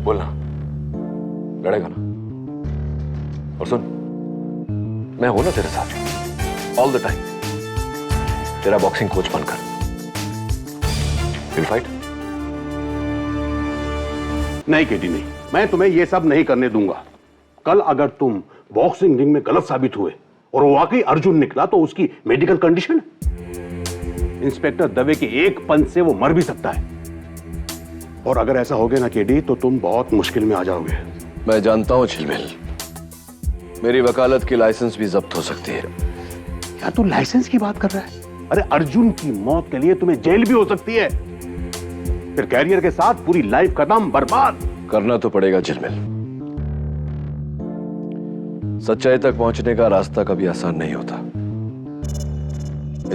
G: बोलना, लड़ेगा ना? और सुन, मैं हूं ना तेरे साथ ऑल द टाइम, तेरा बॉक्सिंग कोच बनकर। Will fight?
F: नहीं केडी नहीं, मैं तुम्हें यह सब नहीं करने दूंगा। कल अगर तुम बॉक्सिंग रिंग में गलत साबित हुए और वो वाकई अर्जुन निकला, तो उसकी मेडिकल कंडीशन, इंस्पेक्टर दवे के एक पंच से वो मर भी सकता है। और अगर ऐसा हो गया ना केडी, तो तुम बहुत मुश्किल में आ जाओगे।
G: मैं जानता हूं झिलमिल, मेरी वकालत की लाइसेंस भी जब्त हो सकती है।
F: क्या तू लाइसेंस की बात कर रहा है? अरे अर्जुन की मौत के लिए तुम्हें जेल भी हो सकती है, फिर कैरियर के साथ पूरी लाइफ खत्म, बर्बाद।
G: करना तो पड़ेगा झिलमिल। सच्चाई तक पहुंचने का रास्ता कभी आसान नहीं होता।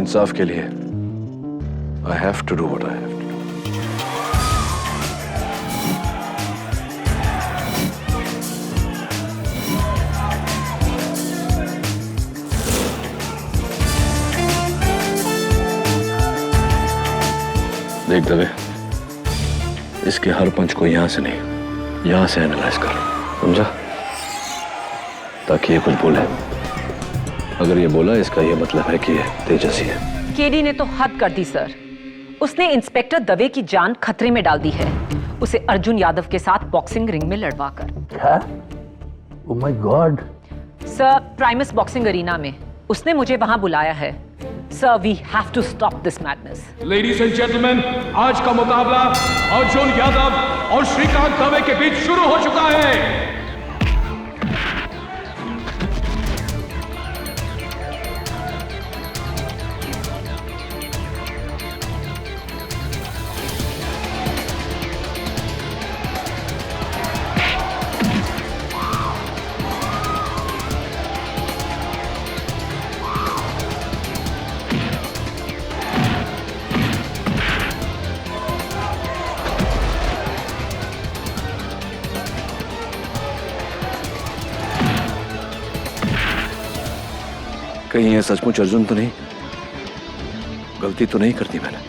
G: इंसाफ के लिए I have to do what I have to do. देख दवे, इसके हर पंच को यहां से नहीं, यहां से एनालाइज कर, समझा? ताकि ये कुछ बोले। अगर ये बोला, इसका ये मतलब है कि ये तेजस ही है।
I: केडी ने तो हद कर दी सर। उसने इंस्पेक्टर दवे की जान खतरे में डाल दी है। उसे अर्जुन यादव के साथ बॉक्सिंग रिंग में लड़वाकर।
F: क्या? Oh my God.
I: Sir, Primus boxing arena में उसने मुझे वहां बुलाया है। Sir, we have to stop this madness.
A: Ladies and gentleman, आज का मुकाबला अर्जुन यादव और श्रीकांत दवे के बीच शुरू हो चुका है।
G: कहीं ये सचमुच अर्जुन तो नहीं? गलती तो नहीं करती मैंने?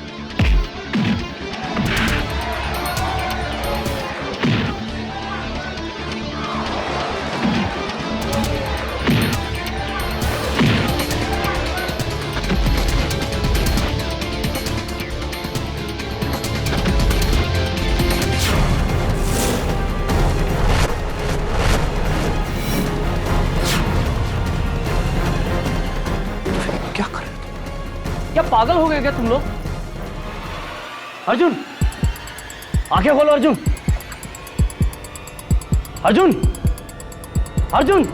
G: क्या कर रहे हो?
H: क्या पागल हो गए क्या तुम लोग? अर्जुन, आंखें खोलो अर्जुन। अर्जुन, अर्जुन।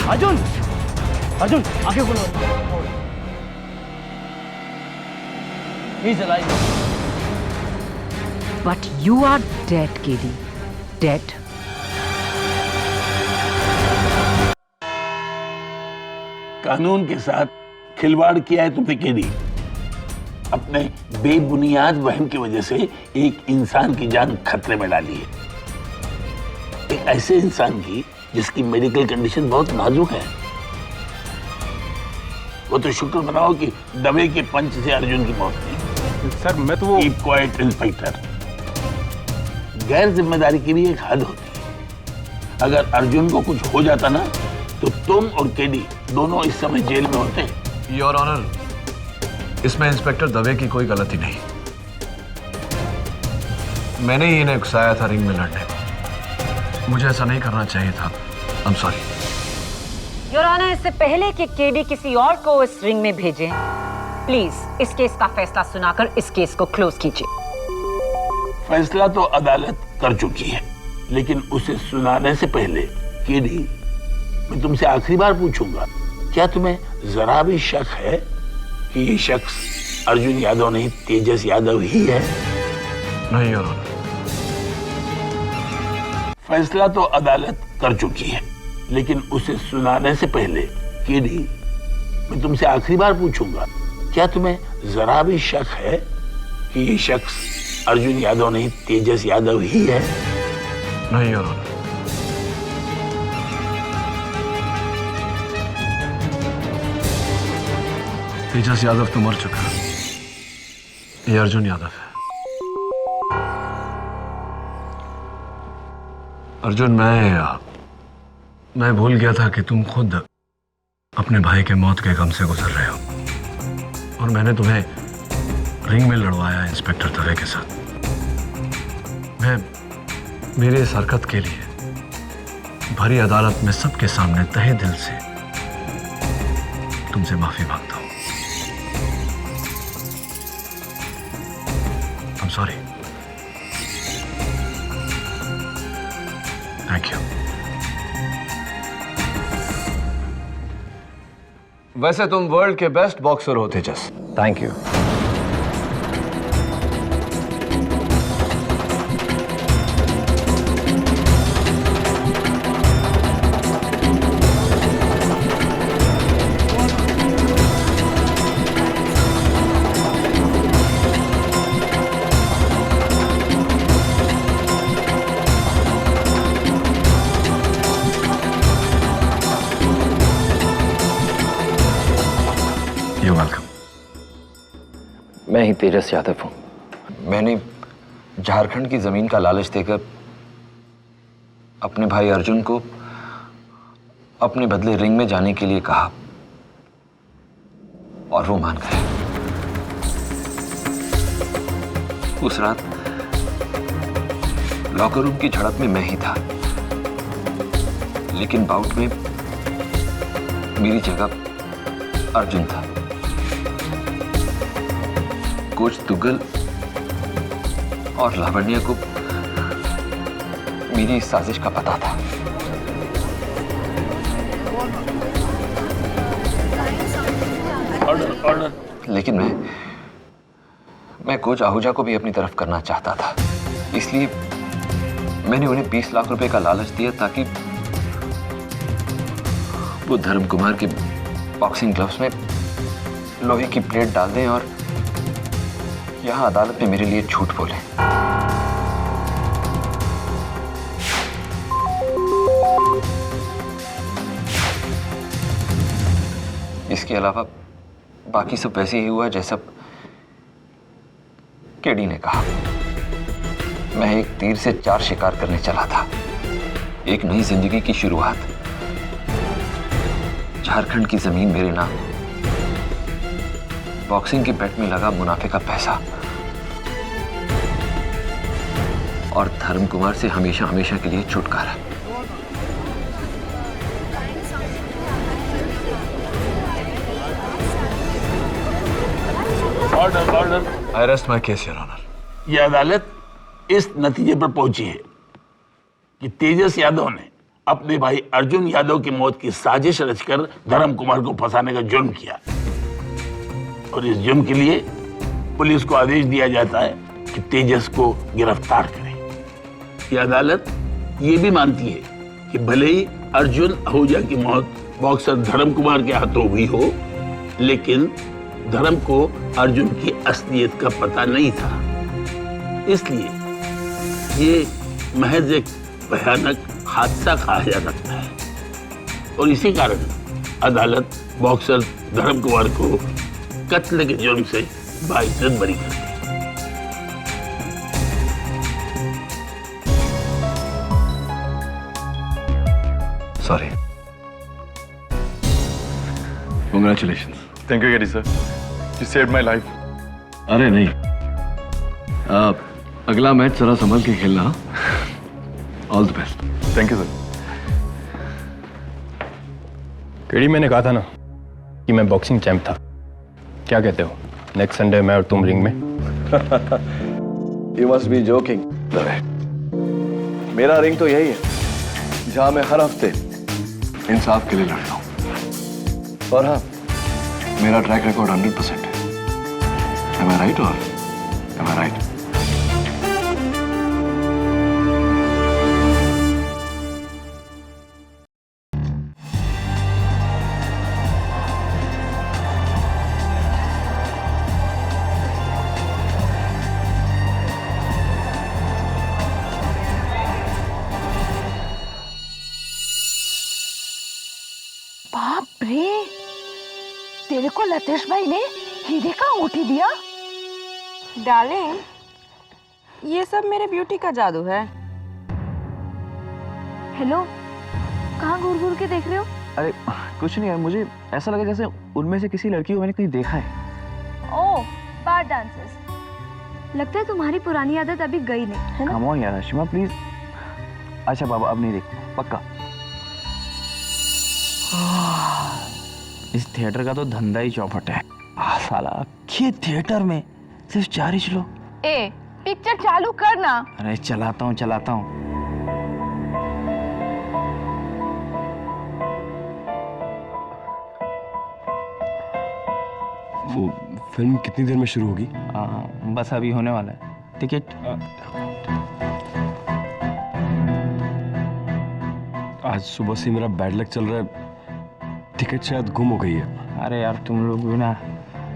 H: अर्जुन, अर्जुन, आंखें खोलो। He's alive.
I: But you are dead, KD. Dead.
F: कानून के साथ खिलवाड़ किया है तुमने केडी। अपने बेबुनियाद वहम की वजह से एक इंसान की जान खतरे में डाली है। एक ऐसे इंसान की जिसकी मेडिकल कंडीशन बहुत नाजुक है। वो तो शुक्र मनाओ कि दवे के पंच से अर्जुन की मौत नहीं।
C: सर मैं तो वो
F: कीप क्वाइट इंस्पेक्टर। गैर जिम्मेदारी की भी एक हद होती है। अगर अर्जुन को कुछ हो जाता ना तो तुम और केडी दोनों इस समय जेल में होते।
G: योर ऑनर, इसमें इंस्पेक्टर दवे की कोई गलती नहीं। मैंने ही इन्हें उकसाया था रिंग में लड़ने। मुझे ऐसा नहीं करना चाहिए था। I am sorry.
I: Your honour, इससे पहले कि केडी किसी और को इस रिंग में भेजें, प्लीज इस केस का फैसला सुनाकर इस केस को क्लोज कीजिए।
F: फैसला तो अदालत कर चुकी है, लेकिन उसे सुनाने से पहले केडी, मैं तुमसे आखिरी बार पूछूंगा, क्या तुम्हें जरा भी शक है कि ये शख्स अर्जुन यादव नहीं तेजस यादव ही है?
G: नहीं योर ऑनर।
F: फैसला तो अदालत कर चुकी है, लेकिन उसे सुनाने से पहले केडी, मैं तुमसे आखिरी बार पूछूंगा, क्या तुम्हें जरा भी शक है कि ये शख्स अर्जुन यादव नहीं तेजस यादव ही है?
G: नहीं योर ऑनर। तेजस यादव तो मर चुका है। ये अर्जुन यादव है। अर्जुन, मैं भूल गया था कि तुम खुद अपने भाई के मौत के गम से गुजर रहे हो, और मैंने तुम्हें रिंग में लड़वाया इंस्पेक्टर दवे के साथ। मैं मेरे इस हरकत के लिए भरी अदालत में सबके सामने तहे दिल से तुमसे माफी मांगता हूं। I'm sorry. Thank you. वैसे तुम वर्ल्ड के बेस्ट बॉक्सर हो तेजस। Thank you. You're welcome.
K: मैं ही तेजस यादव हूँ। मैंने झारखंड की जमीन का लालच देकर
G: अपने भाई अर्जुन को अपने बदले रिंग में जाने के लिए कहा और वो मान गए। उस रात लॉकर रूम की झड़प में मैं ही था, लेकिन बाउट में मेरी जगह अर्जुन था। कोच तुगल और लावण्य को मेरी इस साजिश का पता था। लेकिन मैं कोच आहूजा को भी अपनी तरफ करना चाहता था, इसलिए मैंने उन्हें 20 लाख रुपए का लालच दिया ताकि वो धर्म कुमार के बॉक्सिंग ग्लव्स में लोहे की प्लेट डाल दें और यहां अदालत में मेरे लिए झूठ बोले। इसके अलावा बाकी सब वैसे ही हुआ जैसा केडी ने कहा। मैं एक तीर से 4 शिकार करने चला था, एक नई जिंदगी की शुरुआत, झारखंड की जमीन मेरे नाम, बॉक्सिंग की बेट में लगा मुनाफे का पैसा और धर्म कुमार से हमेशा हमेशा के लिए छुटकारा।
F: Order.
G: I rest my case your honour.
F: यह अदालत इस नतीजे पर पहुंची है कि तेजस यादव ने अपने भाई अर्जुन यादव की मौत की साजिश रचकर धर्म कुमार को फंसाने का जुर्म किया और इस जुर्म के लिए पुलिस को आदेश दिया जाता है कि तेजस को गिरफ्तार करें। यह अदालत ये भी मानती है कि भले ही अर्जुन आहूजा की मौत बॉक्सर धर्म कुमार के हाथों हुई हो, लेकिन धर्म को अर्जुन की असलियत का पता नहीं था, इसलिए ये महज एक भयानक हादसा कहा जा सकता है और इसी कारण अदालत बॉक्सर धर्म कुमार को कत्ल के जुर्म से बाइज्जत बरी कर दी।
G: Sorry. Congratulations.
C: Thank you KD sir, you saved my life.
G: अरे नहीं, अगला मैच जरा संभल के खेलना। All the best.
C: Thank you sir.
J: KD, मैंने कहा था ना कि मैं बॉक्सिंग चैंप था। क्या कहते हो, नेक्स्ट संडे मैं और तुम रिंग में?
G: You must be joking. मेरा रिंग तो यही है जहां मैं हर हफ्ते इंसाफ के लिए लड़ता हूं। और हाँ, मेरा ट्रैक रिकॉर्ड 100% है। Am I right or am I right?
K: बाप रे, तेरे को लतेश भाई ने हीरे का अंगूठी दिया?
L: डार्लिंग, ये सब मेरे ब्यूटी का जादू है।
K: हेलो, कहाँ घूर घूर के देख रहे हो?
H: अरे कुछ नहीं यार, मुझे ऐसा लगा जैसे उनमें से किसी लड़की को मैंने कहीं देखा है।
K: ओह, बार डांसर्स। लगता है तुम्हारी पुरानी आदत अभी गई नहीं, है ना?
H: कम ऑन यार आशिमा प्लीज। अच्छा बाबा, अब नहीं देख पक्का। इस थिएटर का तो धंधा ही चौपट है। साला ये थिएटर में सिर्फ 4 ही लोग।
K: ए, पिक्चर चालू करना।
H: अरे चलाता हूँ।
J: वो फिल्म कितनी देर में शुरू होगी?
H: बस अभी होने वाला है। टिकट?
J: आज सुबह से मेरा बैड लक चल रहा है, टिकट शायद गुम हो गई है।
H: अरे यार तुम लोग भी ना,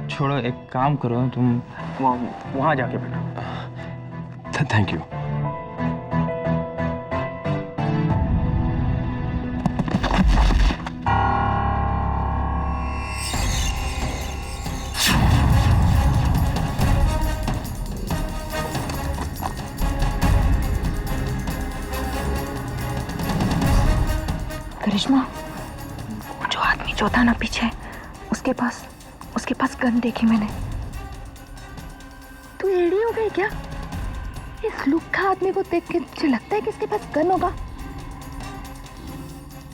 H: छोड़ो, एक काम करो, तुम वहाँ जाके बैठो।
J: Thank you.
K: करिश्मा, वो जो आदमी जो था ना पीछे, उसके पास गन देखी मैंने। तू एड़ी हो गई क्या? इस लुक्खा आदमी को देख के मुझे लगता है कि इसके पास गन होगा।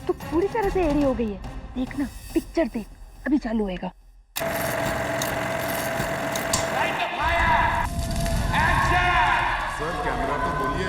K: तू पूरी तरह से एड़ी हो गई है। देख ना, पिक्चर देख, अभी चालू होएगा।
C: सर कैमरा तो बोलिए।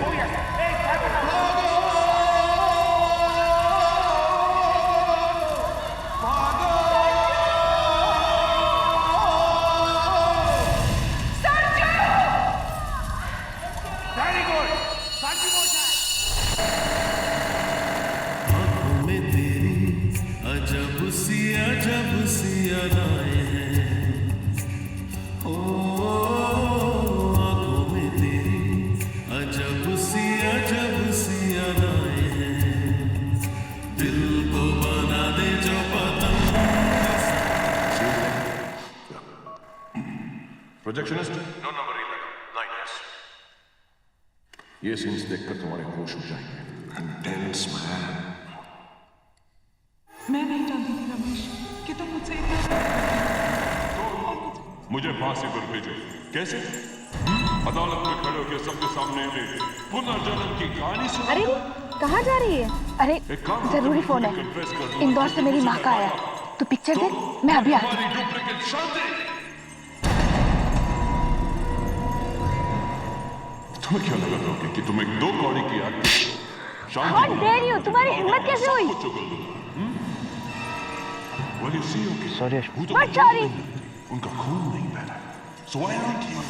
M: Projectionist, no number 9 yes. ये सीन्स देखकर तुम्हारे होश उड़ जाएंगे। Intense man.
L: मैं नहीं जानती थी रमेश कि तुम मुझसे इतना
M: मुझे फांसी पर भेजो। कैसे? अदालत में खड़े होकर सबके सामने पुनर्जन्म की कहानी सुना।
K: अरे कहाँ जा रही है? अरे जरूरी फोन है, इंदौर से मेरी माँ का आया। तू पिक्चर देख, मैं अभी आती हूँ।
M: तुम्हें क्या लगा था कि तुम एक 2 कौड़ी की
K: How dare you? तुम्हारी हिम्मत कैसे हुई?
M: सॉरी उनका खून नहीं बहना। So why aren't you?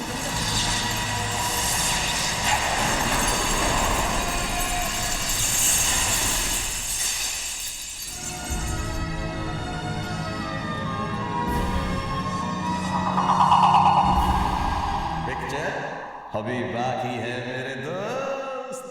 N: अभी बाकी है मेरे दोस्त।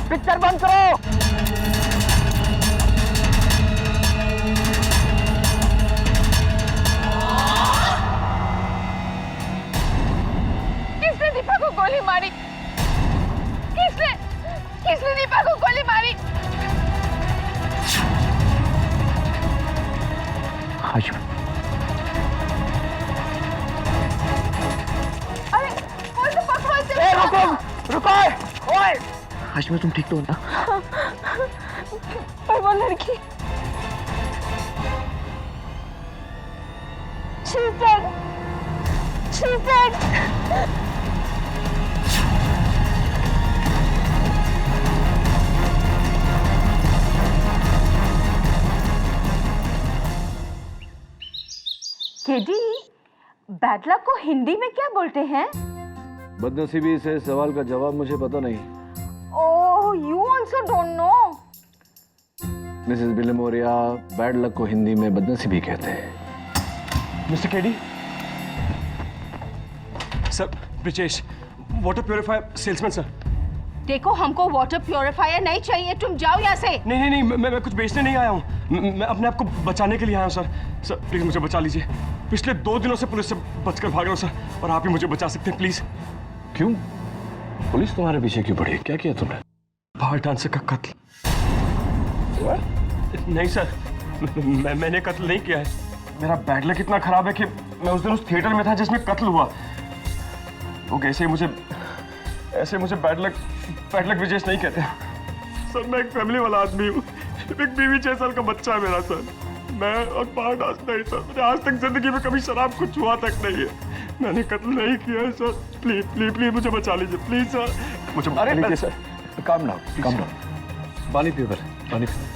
H: पिक्चर बंद करो।
K: किसने दीपा को गोली मारी? किसने दीपा को गोली मारी? अरे कोई तो पकड़ो इसे।
H: रुको ओए। हाशमी, तुम ठीक तो हो ना?
K: पर वो लड़की She's dead. KD, bad luck को हिंदी में क्या बोलते हैं?
G: बदनसीबी से सवाल का जवाब मुझे पता नहीं।
K: Oh, you also don't know.
G: Mrs Bilimoria, bad luck को हिंदी में बदनसीबी कहते हैं।
B: Mr KD, sir Brijesh, water purifier salesman sir.
K: देखो, हमको वाटर प्योरीफायर नहीं चाहिए, तुम जाओ यहाँ से।
B: नहीं, मैं कुछ बेचने नहीं आया हूँ, मैं अपने आप को बचाने के लिए आया हूँ सर। सर प्लीज मुझे बचा लीजिए, पिछले 2 दिनों से पुलिस से बचकर भाग रहा हूँ सर, और आप ही मुझे बचा सकते हैं प्लीज।
G: क्यों? पुलिस तुम्हारे पीछे क्यों पड़ी? क्या किया तुमने?
B: बाहर डांसर का कत्ल। नहीं सर, मैंने कत्ल नहीं किया है। मेरा बैड लक इतना खराब है कि मैं उस दिन उस थिएटर में था जिसमें कत्ल हुआ। लोग ऐसे मुझे बैड लक विजेश नहीं कहते सर। मैं एक फैमिली वाला आदमी हूँ, एक बीवी 6 साल का बच्चा है मेरा सर। मैं और बाहर डांस नहीं सर, मैंने आज तक जिंदगी में कभी शराब कुछ हुआ तक नहीं है। मैंने कत्ल नहीं किया है सर, प्लीज मुझे बचा लीजिए प्लीज सर।
C: मुझे
G: अरे लीजिए सर, काम डाउन। पानी पियो पहले, पानी पियो।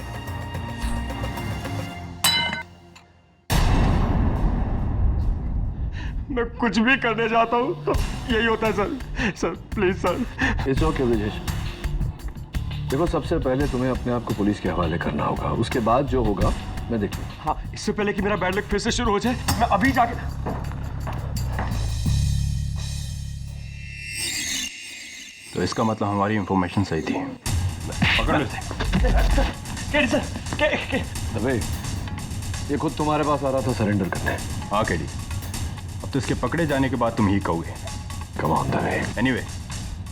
C: मैं कुछ भी करने जाता हूँ तो यही होता है sir. Sir please sir.
G: It's okay Brijesh. देखो, सबसे पहले तुम्हें अपने आप को पुलिस के हवाले करना होगा, उसके बाद जो होगा मैं देख लूंगा।
C: हाँ, इससे पहले कि मेरा बैड लक फिर से शुरू हो जाए, मैं अभी जाके।
J: तो इसका मतलब हमारी इंफॉर्मेशन सही थी। पकड़ लेते।
G: दबे, ये खुद तुम्हारे पास आ रहा था सरेंडर करने।
J: हाँ केडी, अब तो इसके पकड़े जाने के बाद तुम ही कहोगे।
G: कम ऑन दबे।
J: एनीवे,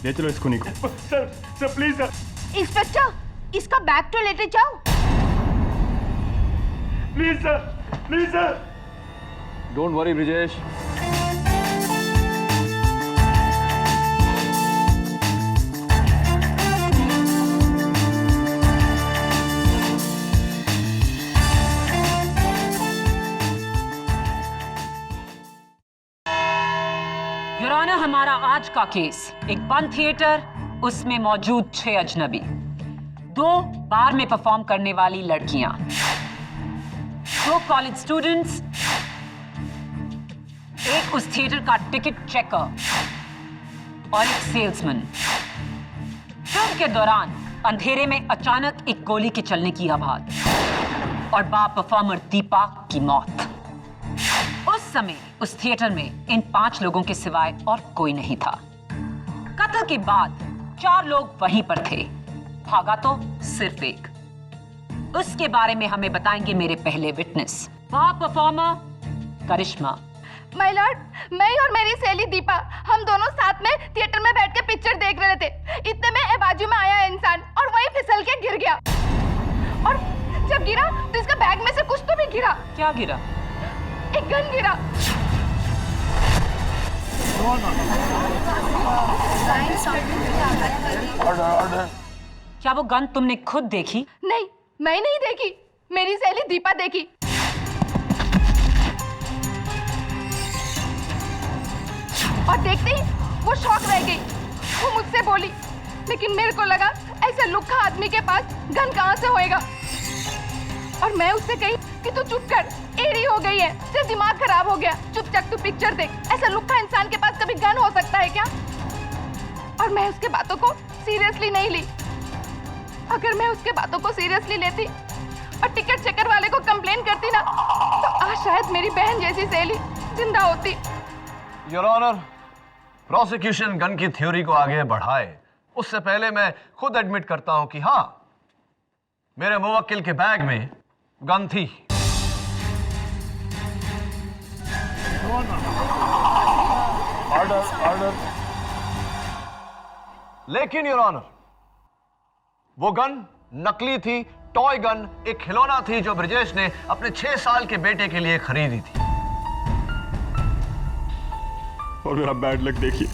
J: ले चलो इसको निको।
C: Sir please sir.
K: इंस्पेक्टर, इसका बैग तो लेते जाओ।
C: Please sir, please sir.
G: Don't worry Brijesh.
I: Your honour, हमारा आज का केस एक बंद थिएटर, उसमें मौजूद 6 अजनबी, 2 बार में परफॉर्म करने वाली लड़कियां, 2 कॉलेज स्टूडेंट्स, एक उस थिएटर का टिकट चेकर और एक सेल्समैन। फिल्म के दौरान अंधेरे में अचानक एक गोली के चलने की आवाज और बार परफॉर्मर दीपा की मौत। उस समय उस थिएटर में इन 5 लोगों के सिवाय और कोई नहीं था। कत्ल के बाद 4 लोग वहीं पर थे, भागा तो सिर्फ एक। उसके बारे में हमें बताएंगे मेरे पहले witness, bar performer Karishma.
K: My lord, मैं और मेरी सहेली दीपा, हम दोनों साथ में थिएटर में बैठ के पिक्चर देख रहे थे। इतने में बाजू में आया इंसान और वहीं फिसल के गिर गया। और जब गिरा तो इसका बैग में से कुछ तो भी गिरा।
I: क्या गिरा?
K: एक गन गिरा।
I: क्या वो गन तुमने खुद देखी?
K: नहीं, मैं नहीं देखी, मेरी सहेली दीपा देखी। और देखते ही वो शॉक रह गई। वो मुझसे बोली, लेकिन मेरे को लगा ऐसे लुक्खा आदमी के पास गन कहां से होएगा। और मैं उससे कही कि तू चुप कर, एड़ी हो गई है, तेरा दिमाग खराब हो गया, चुपचाप तू पिक्चर देख। ऐसा लुक्खा इंसान के पास कभी गन हो सकता है क्या? और मैं उसके बातों को सीरियसली नहीं ली। अगर मैं उसके बातों को सीरियसली लेती और टिकट चेकर वाले को कंप्लेन करती ना, तो आज शायद मेरी बहन जैसी सहेली जिंदा होती।
G: योर ऑनर, प्रोसिक्यूशन गन की थ्योरी को आगे बढ़ाए उससे पहले मैं खुद एडमिट करता हूं कि हाँ, मेरे मुवक्किल के बैग में गन थी। ऑर्डर। लेकिन योर ऑनर, वो गन नकली थी, टॉय गन, एक खिलौना थी जो ब्रिजेश ने अपने 6 साल के बेटे के लिए खरीदी थी।
C: और मेरा बैड लक देखिए,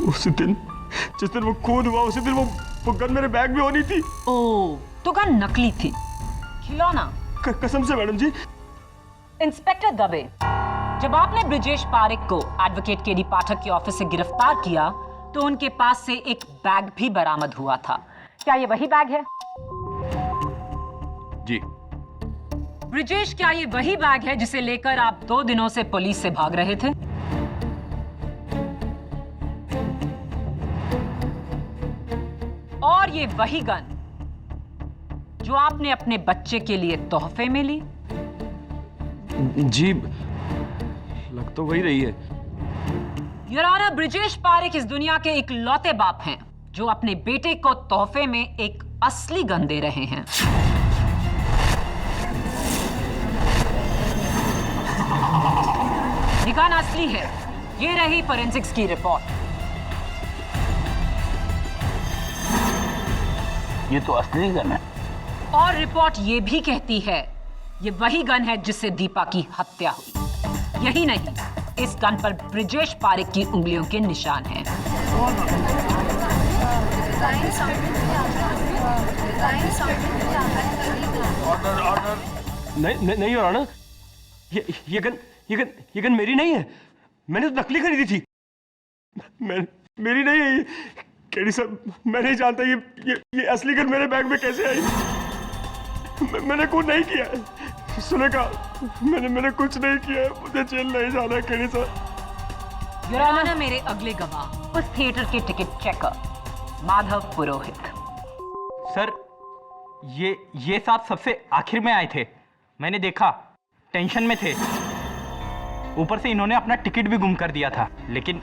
C: उसी दिन जिस दिन वो खून हुआ, उसी दिन वो गन मेरे बैग में होनी थी।
I: ओह, तो गन नकली थी, खिलौना।
C: कसम से मैडम जी।
I: इंस्पेक्टर दबे, जब आपने ब्रिजेश पारेख को एडवोकेट केडी पाठक के ऑफिस से गिरफ्तार किया तो उनके पास से एक बैग भी बरामद हुआ था। क्या ये वही बैग है?
J: जी।
I: ब्रिजेश, क्या ये वही बैग है जिसे लेकर आप 2 दिनों से पुलिस से भाग रहे थे? और ये वही गन जो आपने अपने बच्चे के लिए तोहफे में ली?
H: जी, लग तो वही रही है।
I: योर ऑनर, ब्रिजेश पारेख इस दुनिया के इकलौते बाप हैं जो अपने बेटे को तोहफे में एक असली गन दे रहे हैं। ये गन असली है। ये रही फोरेंसिक्स की रिपोर्ट।
F: ये तो असली गन है।
I: और रिपोर्ट ये भी कहती है ये वही गन है जिससे दीपा की हत्या हुई। यही नहीं, इस गन पर ब्रिजेश पारेख की उंगलियों के निशान हैं।
H: नहीं हो रहा ना, ये गन मेरी नहीं है। मैंने तो नकली खरीदी थी।
O: मेरी नहीं है केडी सर, मैं नहीं जानता ये असली गन मेरे बैग में कैसे आई। मैंने कुछ नहीं किया है, सुलेखा, मैंने कुछ नहीं किया है, मुझे जेल नहीं जाना है केडी सर।
I: योर ऑनर, मेरे अगले गवाह उस थिएटर के टिकट चेकर माधव पुरोहित।
H: सर ये साथ सबसे आखिर में आए थे, मैंने देखा, टेंशन में थे। ऊपर से इन्होंने अपना टिकट भी गुम कर दिया था, लेकिन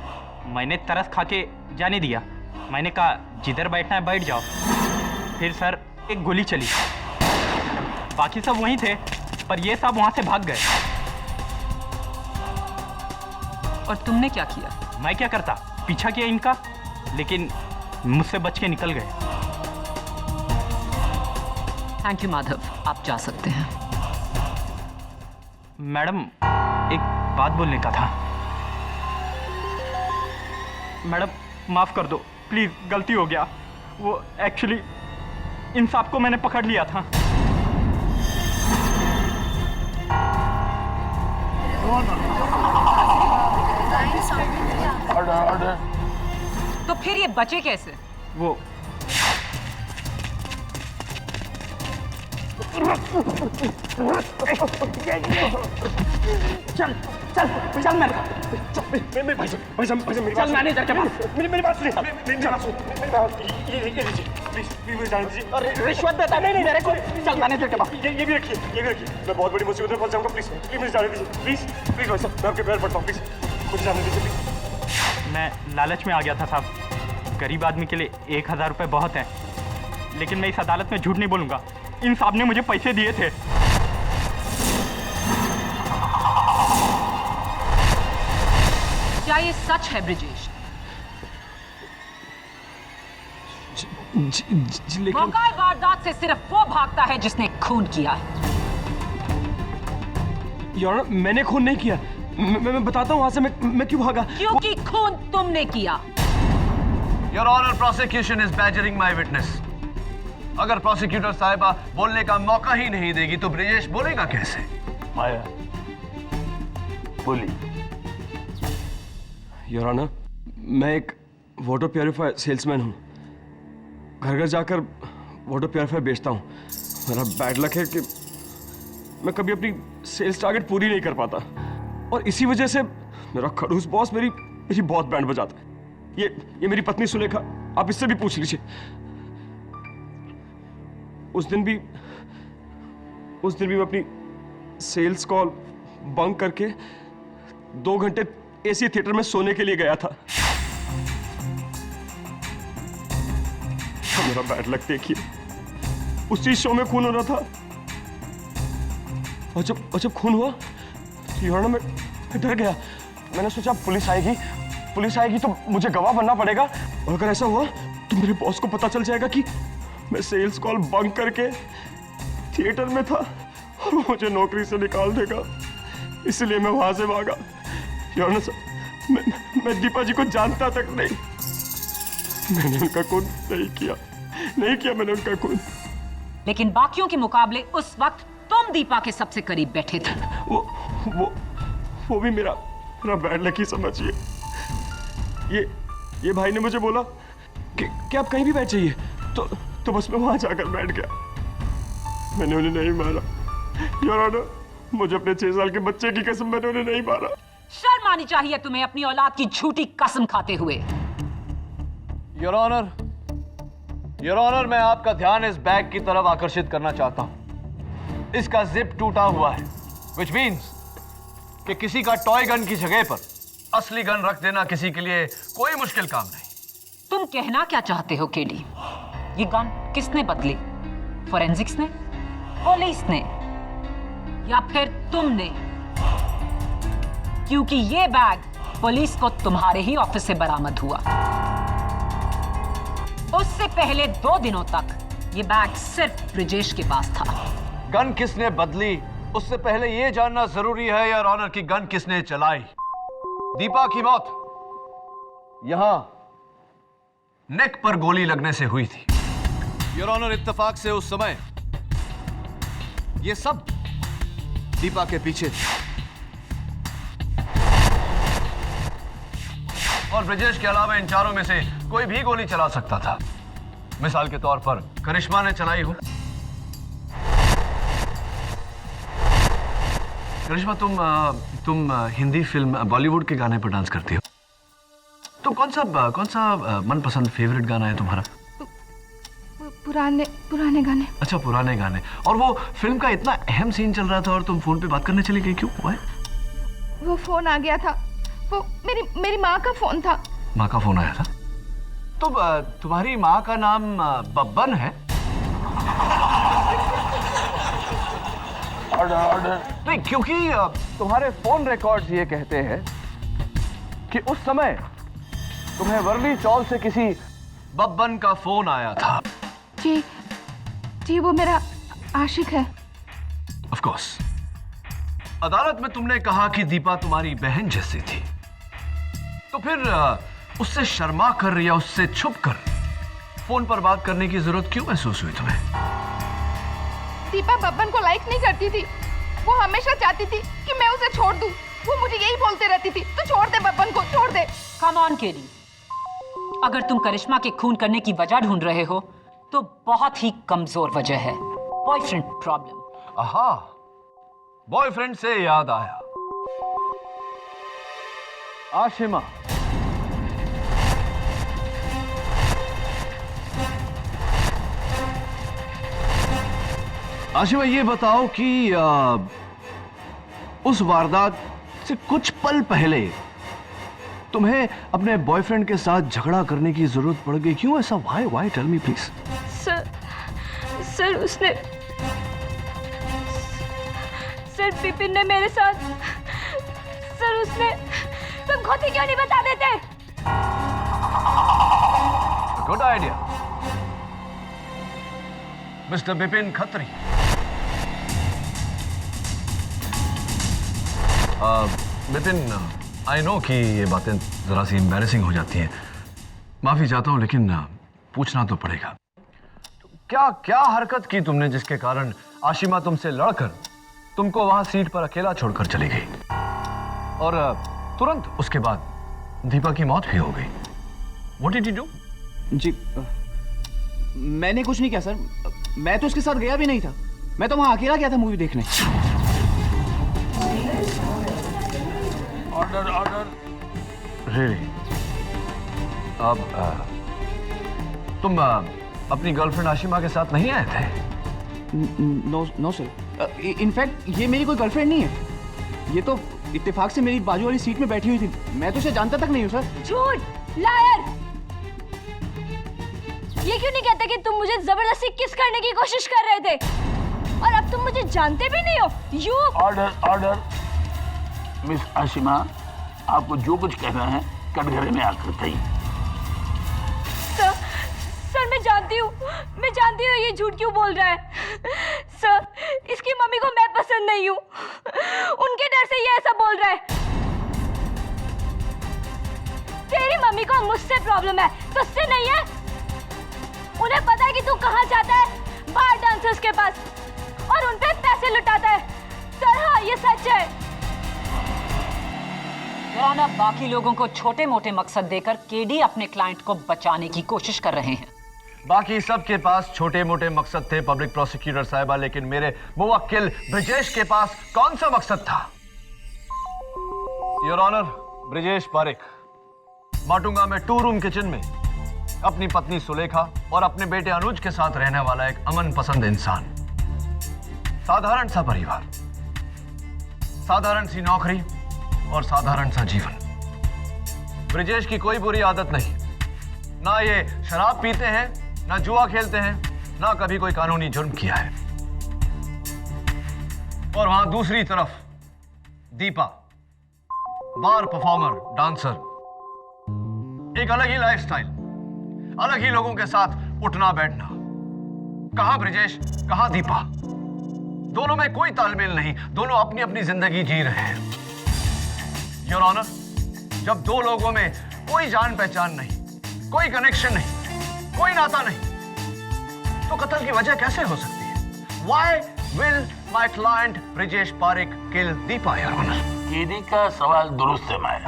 H: मैंने तरस खा के जाने दिया। मैंने कहा जिधर बैठना है बैठ जाओ। फिर सर एक गोली चली, बाकी सब वहीं थे, पर ये सब वहां से भाग गए।
I: और तुमने क्या किया?
H: मैं क्या करता, पीछा किया इनका, लेकिन मुझसे बच के निकल गए।
I: थैंक यू माधव, आप जा सकते हैं।
H: मैडम, एक बात बोलने का था। मैडम माफ कर दो प्लीज, गलती हो गया। वो एक्चुअली इन सबको मैंने पकड़ लिया था।
I: तो फिर ये बचे कैसे?
H: वो
O: चल मैंने भाई साहब चल मैनेजर के पास। मेरी बात सुनिए, मेरी बात सुनिए, ये लीजिए प्लीज जाने दीजिए। अरे रिश्वत देता नहीं मेरे को। चल मैनेजर के पास। ये भी रखिए, मैं बहुत बड़ी मुसीबत में फंस जाऊंगा, प्लीज मुझे जाने दीजिए, प्लीज भाई साहब, मैं आपके पैर पड़ता हूँ, प्लीज मुझे जाने दीजिए प्लीज।
H: मैं लालच में आ गया था साहब, गरीब आदमी के लिए 1000 रुपये बहुत है, लेकिन मैं इस अदालत में झूठ नहीं बोलूंगा। इन साहब ने मुझे पैसे दिए थे।
I: क्या ये सच है ब्रिजेश? मौका वारदात से सिर्फ वो भागता है जिसने खून किया है।
O: यार मैंने खून नहीं किया, मैं बताता हूँ वहां से मैं क्यों भागा।
I: क्योंकि खून तुमने किया।
G: Your Honor, prosecution is badgering my witness. अगर प्रोसिक्यूटर साहिबा बोलने का मौका ही नहीं देगी तो ब्रिजेश बोलेगा कैसे?
O: माया बोली। योर ऑनर, मैं एक वाटर प्योरीफायर सेल्समैन हूँ, घर घर जाकर वाटर प्योरीफायर बेचता हूँ। मेरा बैड लक है कि मैं कभी अपनी सेल्स टारगेट पूरी नहीं कर पाता, और इसी वजह से मेरा खड़ूस बॉस मेरी बहुत बैंड बजाता है। ये मेरी पत्नी सुलेखा, आप इससे भी पूछ लीजिए। उस दिन भी मैं अपनी सेल्स कॉल बंक करके 2 घंटे एसी थिएटर में सोने के लिए गया था। मेरा बैड लक देखिए, उसी शो में खून हो रहा था, और जब खून हुआ तो मैं डर गया। मैंने सोचा पुलिस आएगी तो मुझे गवाह बनना पड़ेगा, और अगर ऐसा हुआ तो मेरे बॉस को पता चल जाएगा कि मैं सेल्स कॉल बंक करके थिएटर में था और वो मुझे नौकरी से निकाल देगा, इसलिए मैं वहां से भागा। योर सर, मैं दीपा जी को जानता तक नहीं। मैंने उनका खून नहीं किया मैंने उनका खून।
I: लेकिन बाकियों के मुकाबले उस वक्त तुम दीपा के सबसे करीब बैठे थे।
O: वो भी मेरा बैड लक ही समझिए। ये भाई ने मुझे बोला कि आप कहीं भी बैठ जाइए, तो बस मैं वहां जाकर बैठ गया। मैंने उन्हें नहीं मारा। योर ऑनर, मुझे अपने 6 साल के बच्चे की कसम, मैंने उन्हें नहीं मारा।
I: शर्म आनी चाहिए तुम्हें अपनी औलाद की झूठी कसम खाते हुए।
G: योर ऑनर, मैं आपका ध्यान इस बैग की तरफ आकर्षित करना चाहता हूं। इसका जिप टूटा हुआ है, which means कि किसी का टॉय गन की जगह पर असली गन रख देना किसी के लिए कोई मुश्किल काम नहीं।
I: तुम कहना क्या चाहते हो केडी? ये गन किसने बदली? फोरेंसिक्स ने, पुलिस ने, या फिर तुमने? क्योंकि ये बैग पुलिस को तुम्हारे ही ऑफिस से बरामद हुआ। उससे पहले 2 दिनों तक ये बैग सिर्फ ब्रिजेश के पास था।
G: गन किसने बदली उससे पहले यह जानना जरूरी है योर ऑनर कि गन किसने चलाई। दीपा की मौत यहां नेक पर गोली लगने से हुई थी। योर ऑनर, इत्तेफाक से उस समय ये सब दीपा के पीछे थे, और ब्रिजेश के अलावा इन चारों में से कोई भी गोली चला सकता था। मिसाल के तौर पर करिश्मा ने चलाई हो। करिश्मा, तुम हिंदी फिल्म बॉलीवुड के गाने पर डांस करती हो। तो कौन सा मनपसंद फेवरेट गाना है तुम्हारा?
K: पुराने गाने।
G: अच्छा, पुराने गाने। और वो फिल्म का इतना अहम सीन चल रहा था और तुम फोन पे बात करने चली गई, क्यों?
K: वो फोन आ गया था, वो मेरी माँ का फोन था।
G: माँ का फोन आया था? तो तुम्हारी माँ का नाम बब्बन है? नहीं, क्योंकि तुम्हारे फोन रिकॉर्ड्स ये कहते हैं कि उस समय तुम्हें वर्ली चौल से किसी बब्बन का फोन आया था।
K: जी, वो मेरा आशिक है।
G: Of course. अदालत में तुमने कहा कि दीपा तुम्हारी बहन जैसी थी, तो फिर उससे शर्मा कर या उससे छुप कर फोन पर बात करने की जरूरत क्यों महसूस हुई तुम्हें?
K: दीपा बब्बन को लाइक नहीं करती थी। वो हमेशा चाहती थी कि मैं उसे छोड़ दूं। वो मुझे यही बोलते रहती थी, तो छोड़ दे बब्बन को, छोड़ दे।
I: कम ऑन केडी, अगर तुम करिश्मा के खून करने की वजह ढूंढ रहे हो तो बहुत ही कमजोर वजह है, बॉयफ्रेंड प्रॉब्लम।
G: आहा, बॉयफ्रेंड से याद आया, आशिमा, आशिमा ये बताओ कि उस वारदात से कुछ पल पहले तुम्हें अपने बॉयफ्रेंड के साथ झगड़ा करने की जरूरत पड़ गई, क्यों ऐसा? Why tell me please.
L: Sir उसने, सर विपिन ने मेरे साथ, सर उसने, तुम खुद ही क्यों नहीं बता देते?
G: Good idea, mister Vipin Khatri. Vipin, I know कि ये बातें जरा सी एम्बैरेसिंग हो जाती हैं, माफी चाहता हूं, लेकिन पूछना तो पड़ेगा। क्या हरकत की तुमने जिसके कारण आशिमा तुमसे लड़कर तुमको वहां सीट पर अकेला छोड़कर चली गई और तुरंत उसके बाद दीपा की मौत भी हो गई? What did you do?
H: जी, मैंने कुछ नहीं किया सर। मैं तो उसके साथ गया भी नहीं था। मैं तो वहां अकेला गया था मूवी देखने।
G: ऑर्डर। रियली? अब तुम अपनी गर्लफ्रेंड आशिमा के साथ नहीं आए थे?
H: नो सर, इनफैक्ट ये मेरी कोई गर्लफ्रेंड नहीं है। ये तो इत्तेफाक से मेरी बाजू वाली सीट में बैठी हुई थी। मैं तो उसे जानता तक नहीं हूँ सर।
L: झूठ, लायर। ये क्यों नहीं कहते कि तुम मुझे जबरदस्ती किस करने की कोशिश कर रहे थे और अब तुम मुझे जानते भी नहीं हो? You
F: order. मिस आशिमा, आपको जो कुछ कहना है कटघरे में आकर कहिए।
L: सर मैं जानती हूँ ये झूठ क्यों बोल रहा है। सर, इसकी मम्मी को मैं पसंद नहीं हूँ, उनके डर से ये ऐसा बोल रहा है। तेरी मम्मी को मुझसे प्रॉब्लम है, तुझसे नहीं है। उन्हें पता है कि तू कहाँ जाता है, बाहर डांसर्स के पास, और उन पे पैसे लुटाता है। सर हाँ, ये सच है।
I: ना बाकी लोगों को छोटे मोटे मकसद देकर केडी अपने क्लाइंट को बचाने की कोशिश कर रहे हैं।
G: बाकी सबके पास छोटे मोटे मकसद थे पब्लिक प्रोसिक्यूटर साहिबा, लेकिन मेरे मुवक्किल ब्रिजेश के पास कौन सा मकसद था? योर ऑनर, ब्रिजेश पारेख माटुंगा में 2 रूम किचन में अपनी पत्नी सुलेखा और अपने बेटे अनुज के साथ रहने वाला एक अमन पसंद इंसान। साधारण सा परिवार, साधारण सी नौकरी और साधारण सा जीवन। ब्रिजेश की कोई बुरी आदत नहीं, ना ये शराब पीते हैं, ना जुआ खेलते हैं, ना कभी कोई कानूनी जुर्म किया है। और वहां दूसरी तरफ दीपा, बार परफॉर्मर, डांसर, एक अलग ही लाइफस्टाइल, अलग ही लोगों के साथ उठना बैठना। कहां ब्रिजेश, कहां दीपा? दोनों में कोई तालमेल नहीं, दोनों अपनी अपनी जिंदगी जी रहे हैं। योर ऑनर, जब 2 लोगों में कोई जान पहचान नहीं, कोई कनेक्शन नहीं, कोई नाता नहीं, तो कत्ल की वजह कैसे हो सकती है? Why will my client Brijesh Parekh kill Deepa, your honour?
F: KD का सवाल दुरुस्त है माया,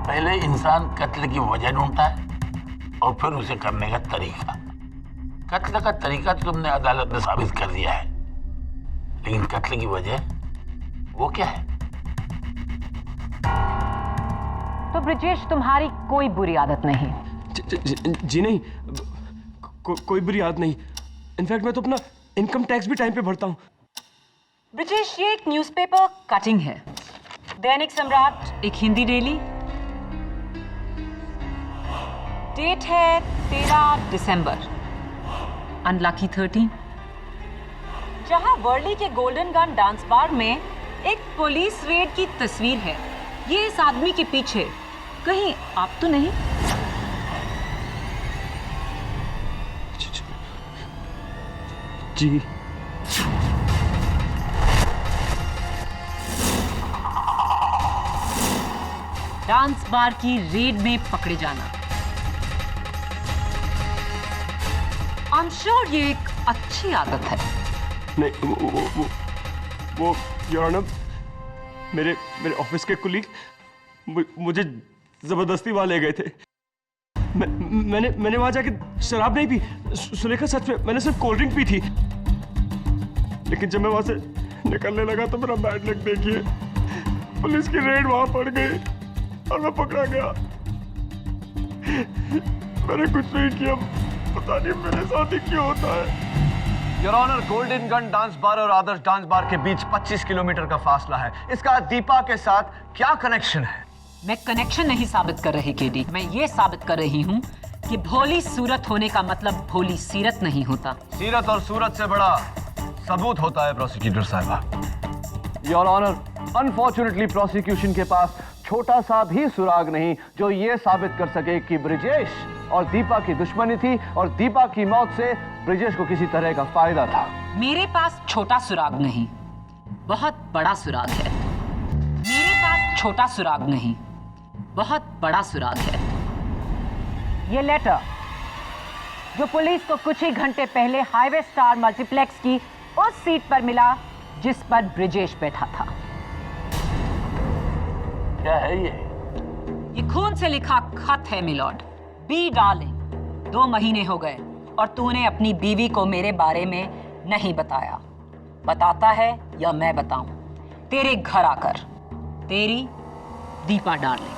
P: पहले इंसान कत्ल की वजह ढूंढता है और फिर उसे करने का तरीका। कत्ल का तरीका तो तुमने अदालत में साबित कर दिया है, लेकिन कत्ल की वजह वो क्या है?
I: तो ब्रिजेश, तुम्हारी कोई बुरी आदत नहीं।
O: जी नहीं, कोई बुरी आदत नहीं। इनफैक्ट मैं तो अपना इनकम टैक्स भी टाइम पे भरता हूँ।
I: ब्रिजेश, ये एक न्यूज़पेपर कटिंग है, दैनिक सम्राट, एक हिंदी डेली। डेट है 13 दिसंबर, अनलकी 13, जहां वर्ली के गोल्डन गन डांस बार में एक पुलिस रेड की तस्वीर है। ये इस आदमी के पीछे, कहीं आप तो नहीं?
O: जी।
I: डांस बार की रेड में पकड़े जाना, आई एम श्योर ये एक अच्छी आदत है।
O: नहीं, वो योर ऑनर, मेरे ऑफिस के कुलीग मुझे जबरदस्ती वहां ले गए थे। मैंने वहां जाके शराब नहीं पी, सुलेखा सच में मैंने सिर्फ कोल्ड ड्रिंक पी थी। लेकिन जब मैं वहां से निकलने लगा तो मेरा बैड लक देखिए, पुलिस की रेड वहां पड़ गई और मैं पकड़ा गया। मैंने कुछ नहीं किया, पता नहीं मेरे साथ ही क्यों होता है।
G: Your honour, golden gun dance bar और आदर्श डांस बार के बीच 25 किलोमीटर का फासला है। इसका दीपा के साथ क्या कनेक्शन है?
I: मैं कनेक्शन नहीं साबित कर रही केडी, मैं ये साबित कर रही हूँ कि भोली सूरत होने का मतलब भोली सीरत नहीं होता।
G: सीरत और सूरत से बड़ा सबूत होता है प्रोसिक्यूटर साहबा। योर ऑनर, अनफॉर्चुनेटली प्रोसिक्यूशन के पास छोटा सा भी सुराग नहीं जो ये साबित कर सके कि ब्रिजेश और दीपा की दुश्मनी थी और दीपा की मौत से ब्रिजेश को किसी तरह का फायदा था।
I: मेरे पास छोटा सुराग नहीं, बहुत बड़ा सुराग है। मेरे पास छोटा सुराग नहीं, बहुत बड़ा सुराग है। ये लेटर जो पुलिस को कुछ ही घंटे पहले हाईवे स्टार मल्टीप्लेक्स की उस सीट पर मिला जिस पर ब्रिजेश बैठा था।
P: क्या है
I: ये खून से लिखा खत है मिलॉर्ड। बी डार्लिंग, 2 महीने हो गए और तूने अपनी बीवी को मेरे बारे में नहीं बताया। बताता है या मैं बताऊं? तेरे घर आकर। तेरी दीपा डार्लिंग।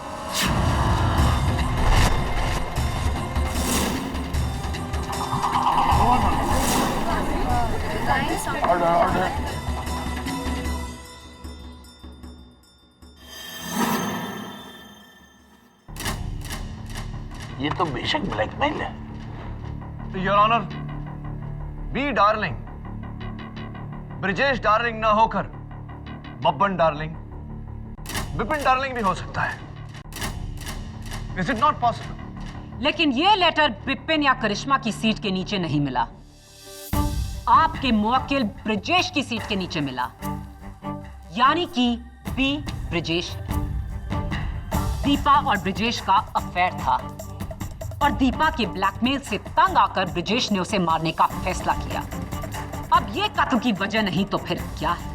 P: ये तो बेशक ब्लैकमेल है।
G: Your honour, B darling Brijesh darling ना होकर बब्बन डार्लिंग, बिपिन डार्लिंग भी हो सकता है। Is it not possible?
I: लेकिन ये लेटर बिपिन या करिश्मा की सीट के नीचे नहीं मिला, आपके मुवक्किल ब्रिजेश की सीट के नीचे मिला। यानी कि बी ब्रिजेश है। दीपा और ब्रिजेश का अफेयर था और दीपा के ब्लैकमेल से तंग आकर ब्रिजेश ने उसे मारने का फैसला किया। अब ये कत्ल की वजह नहीं तो फिर क्या है?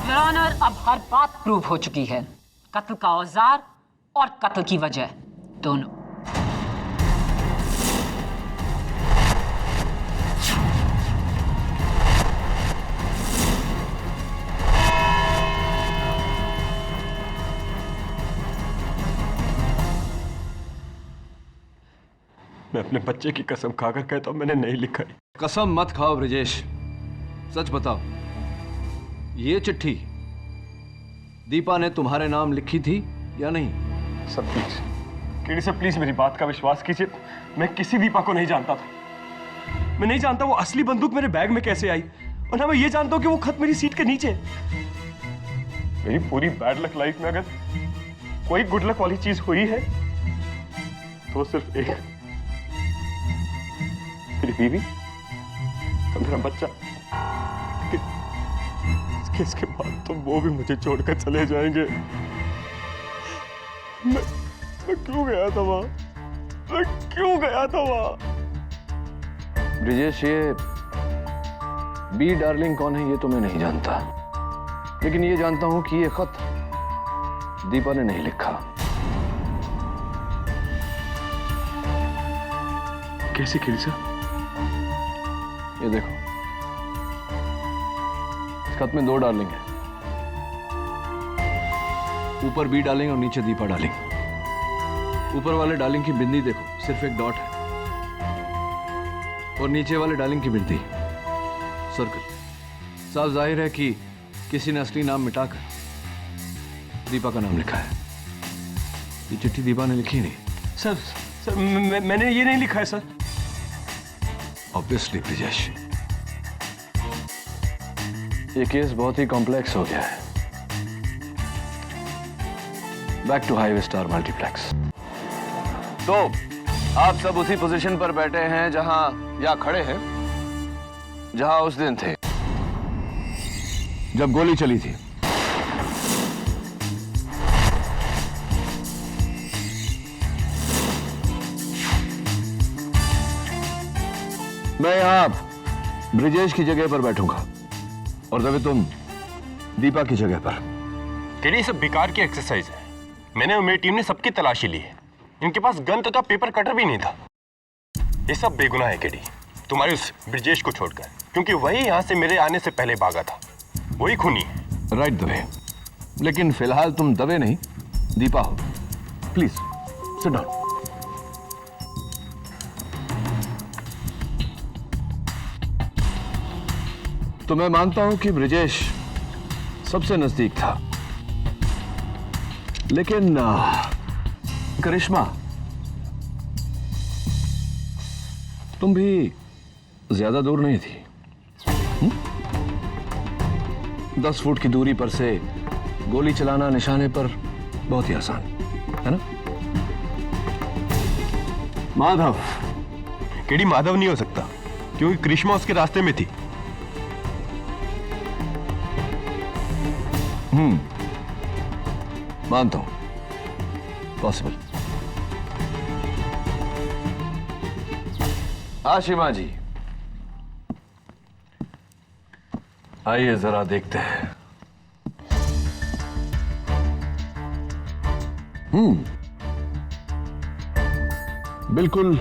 I: योर ऑनर, अब हर बात प्रूव हो चुकी है। कत्ल का औजार और कत्ल की वजह दोनों।
O: मैं अपने बच्चे की कसम खाकर कहता हूं, मैंने नहीं लिखा है।
G: कसम मत खाओ ब्रिजेश, सच बताओ, ये चिट्ठी दीपा ने तुम्हारे नाम लिखी थी या नहीं?
O: Sir please, KD sir please मेरी बात का विश्वास कीजिए। मैं किसी दीपा को नहीं जानता था। मैं नहीं जानता वो असली बंदूक मेरे बैग में कैसे आई, और ना मैं ये जानता हूं कि वो खत मेरी सीट के नीचे। मेरी पूरी बैड लक लाइफ में अगर कोई गुड लक वाली चीज हुई है तो सिर्फ एक, मेरी बीवी और मेरा बच्चा। इसके बाद तो वो भी मुझे छोड़कर चले जाएंगे। मैं क्यों गया था वहां? मैं क्यों गया था वहां?
G: ब्रिजेश, ये बी डार्लिंग कौन है ये तो मैं नहीं जानता, लेकिन ये जानता हूं कि ये खत दीपा ने नहीं लिखा।
O: कैसे खेल सर?
G: ये देखो, इस खत में 2 डार्लिंग है, ऊपर बी डार्लिंग और नीचे दीपा डार्लिंग। ऊपर वाले डार्लिंग की बिंदी देखो, सिर्फ एक डॉट है, और नीचे वाले डार्लिंग की बिंदी सर्कल। साफ जाहिर है कि किसी ने असली नाम मिटाकर दीपा का नाम लिखा है। ये चिट्ठी दीपा ने लिखी नहीं।
O: सर मैंने ये नहीं लिखा है सर।
G: ऑब्वियसली ब्रिजेश, ये केस बहुत ही कॉम्प्लेक्स हो गया है। Back to highway star multiplex. तो आप सब उसी पोजीशन पर बैठे हैं जहां, या खड़े हैं जहां उस दिन थे जब गोली चली थी। मैं यहां ब्रिजेश की जगह पर बैठूंगा और तभी तुम दीपा की जगह पर।
J: केडी, सब बेकार की एक्सरसाइज है। मैंने और मेरी टीम ने सबकी तलाशी ली है, इनके पास गन तथा पेपर कटर भी नहीं था। ये सब बेगुनाह है केडी, तुम्हारे उस ब्रिजेश को छोड़कर, क्योंकि वही यहां से मेरे आने से पहले भागा था। वही खूनी है।
G: राइट दवे, लेकिन फिलहाल तुम दवे नहीं दीपा हो। Please sit down. तो मैं मानता हूं कि ब्रिजेश सबसे नजदीक था, लेकिन करिश्मा, तुम भी ज्यादा दूर नहीं थी। 10 फुट की दूरी पर से गोली चलाना निशाने पर बहुत ही आसान है ना?
J: माधव। केडी, माधव नहीं हो सकता, क्योंकि करिश्मा उसके रास्ते में थी।
G: मानता हूं, पॉसिबल। आशिमा जी, आइए जरा देखते हैं। बिल्कुल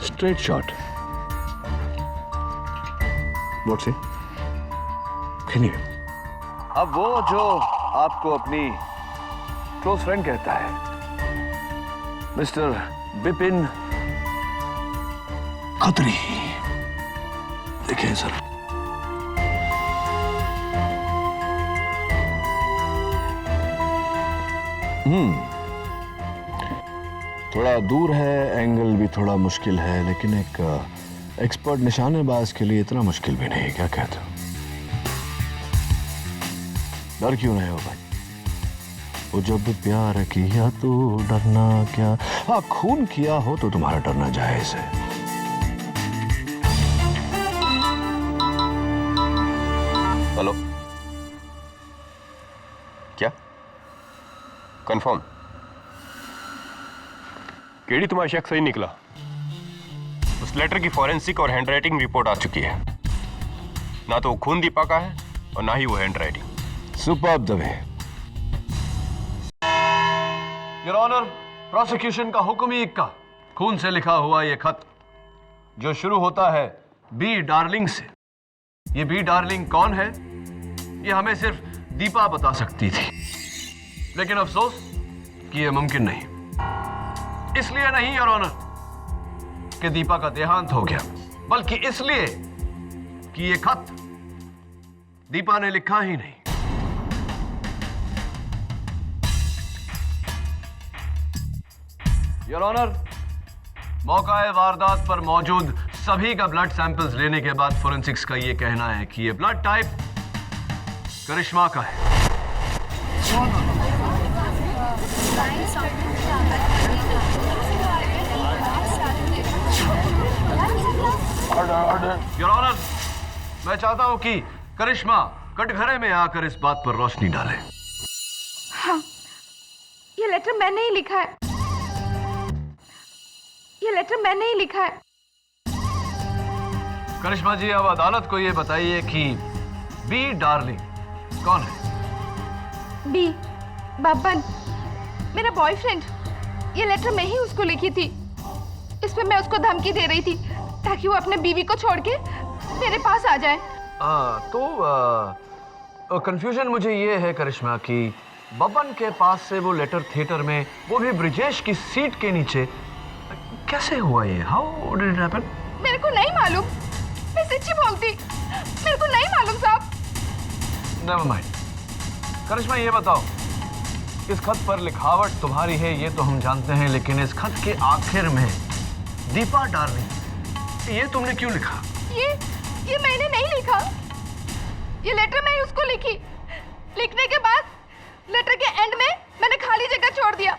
G: स्ट्रेट शॉट। व्हाट से? अब वो जो आपको अपनी क्लोज फ्रेंड कहता है, मिस्टर बिपिन खत्री। देखिए सर, थोड़ा दूर है, एंगल भी थोड़ा मुश्किल है, लेकिन एक एक्सपर्ट निशानेबाज के लिए इतना मुश्किल भी नहीं। क्या कहते हो? डर क्यों रहे हो भाई? वो जब प्यार किया तो डरना क्या। हाँ, खून किया हो तो तुम्हारा डरना जायज है।
J: हेलो, क्या कंफर्म? केडी, तुम्हारा शक सही निकला। उस लेटर की फॉरेंसिक और हैंडराइटिंग रिपोर्ट आ चुकी है। ना तो वो खून दीपा का है और ना ही वो handwriting.
G: Superb Dave. Your honour, prosecution का हुक्म ही इक्का। खून से लिखा हुआ यह खत जो शुरू होता है बी डार्लिंग से। ये बी डार्लिंग कौन है ये हमें सिर्फ दीपा बता सकती थी, लेकिन अफसोस कि यह मुमकिन नहीं। इसलिए नहीं योर ऑनर कि दीपा का देहांत हो गया, बल्कि इसलिए कि यह खत दीपा ने लिखा ही नहीं। योर ऑनर, मौका वारदात पर मौजूद सभी का ब्लड सैंपल्स लेने के बाद फोरेंसिक्स का यह कहना है कि यह ब्लड टाइप करिश्मा का है। योर ऑनर, मैं चाहता हूं कि करिश्मा कटघरे में आकर इस बात पर रोशनी डाले।
K: हाँ, ये लेटर मैंने ही लिखा है। ये लेटर मैंने ही लिखा है।
G: करिश्मा जी, अब अदालत को ये बताइए कि बी डार्लिंग कौन है?
K: बी बब्बन, मेरा बॉयफ्रेंड। ये लेटर मैं ही उसको लिखी थी। इसमें मैं उसको धमकी दे रही थी ताकि वो अपने बीवी को छोड़ के मेरे पास आ जाए।
G: तो कंफ्यूजन मुझे ये है करिश्मा कि बब्बन के पास से वो लेटर थिएटर में, वो भी ब्रिजेश की सीट के नीचे, कैसे हुआ ये? How did it happen?
K: मेरे को नहीं मालूम, मैं सच्ची बोलती, मेरे को नहीं मालूम साहब।
G: Never mind. करिश्मा ये बताओ, इस खत पर लिखावट तुम्हारी है ये तो हम जानते हैं, लेकिन इस खत के आखिर में दीपा डार्लिंग, ये तुमने क्यों लिखा?
K: ये मैंने नहीं लिखा। ये लेटर मैं उसको लिखी। लिखने के बाद लेटर के एंड में मैंने खाली जगह छोड़ दिया।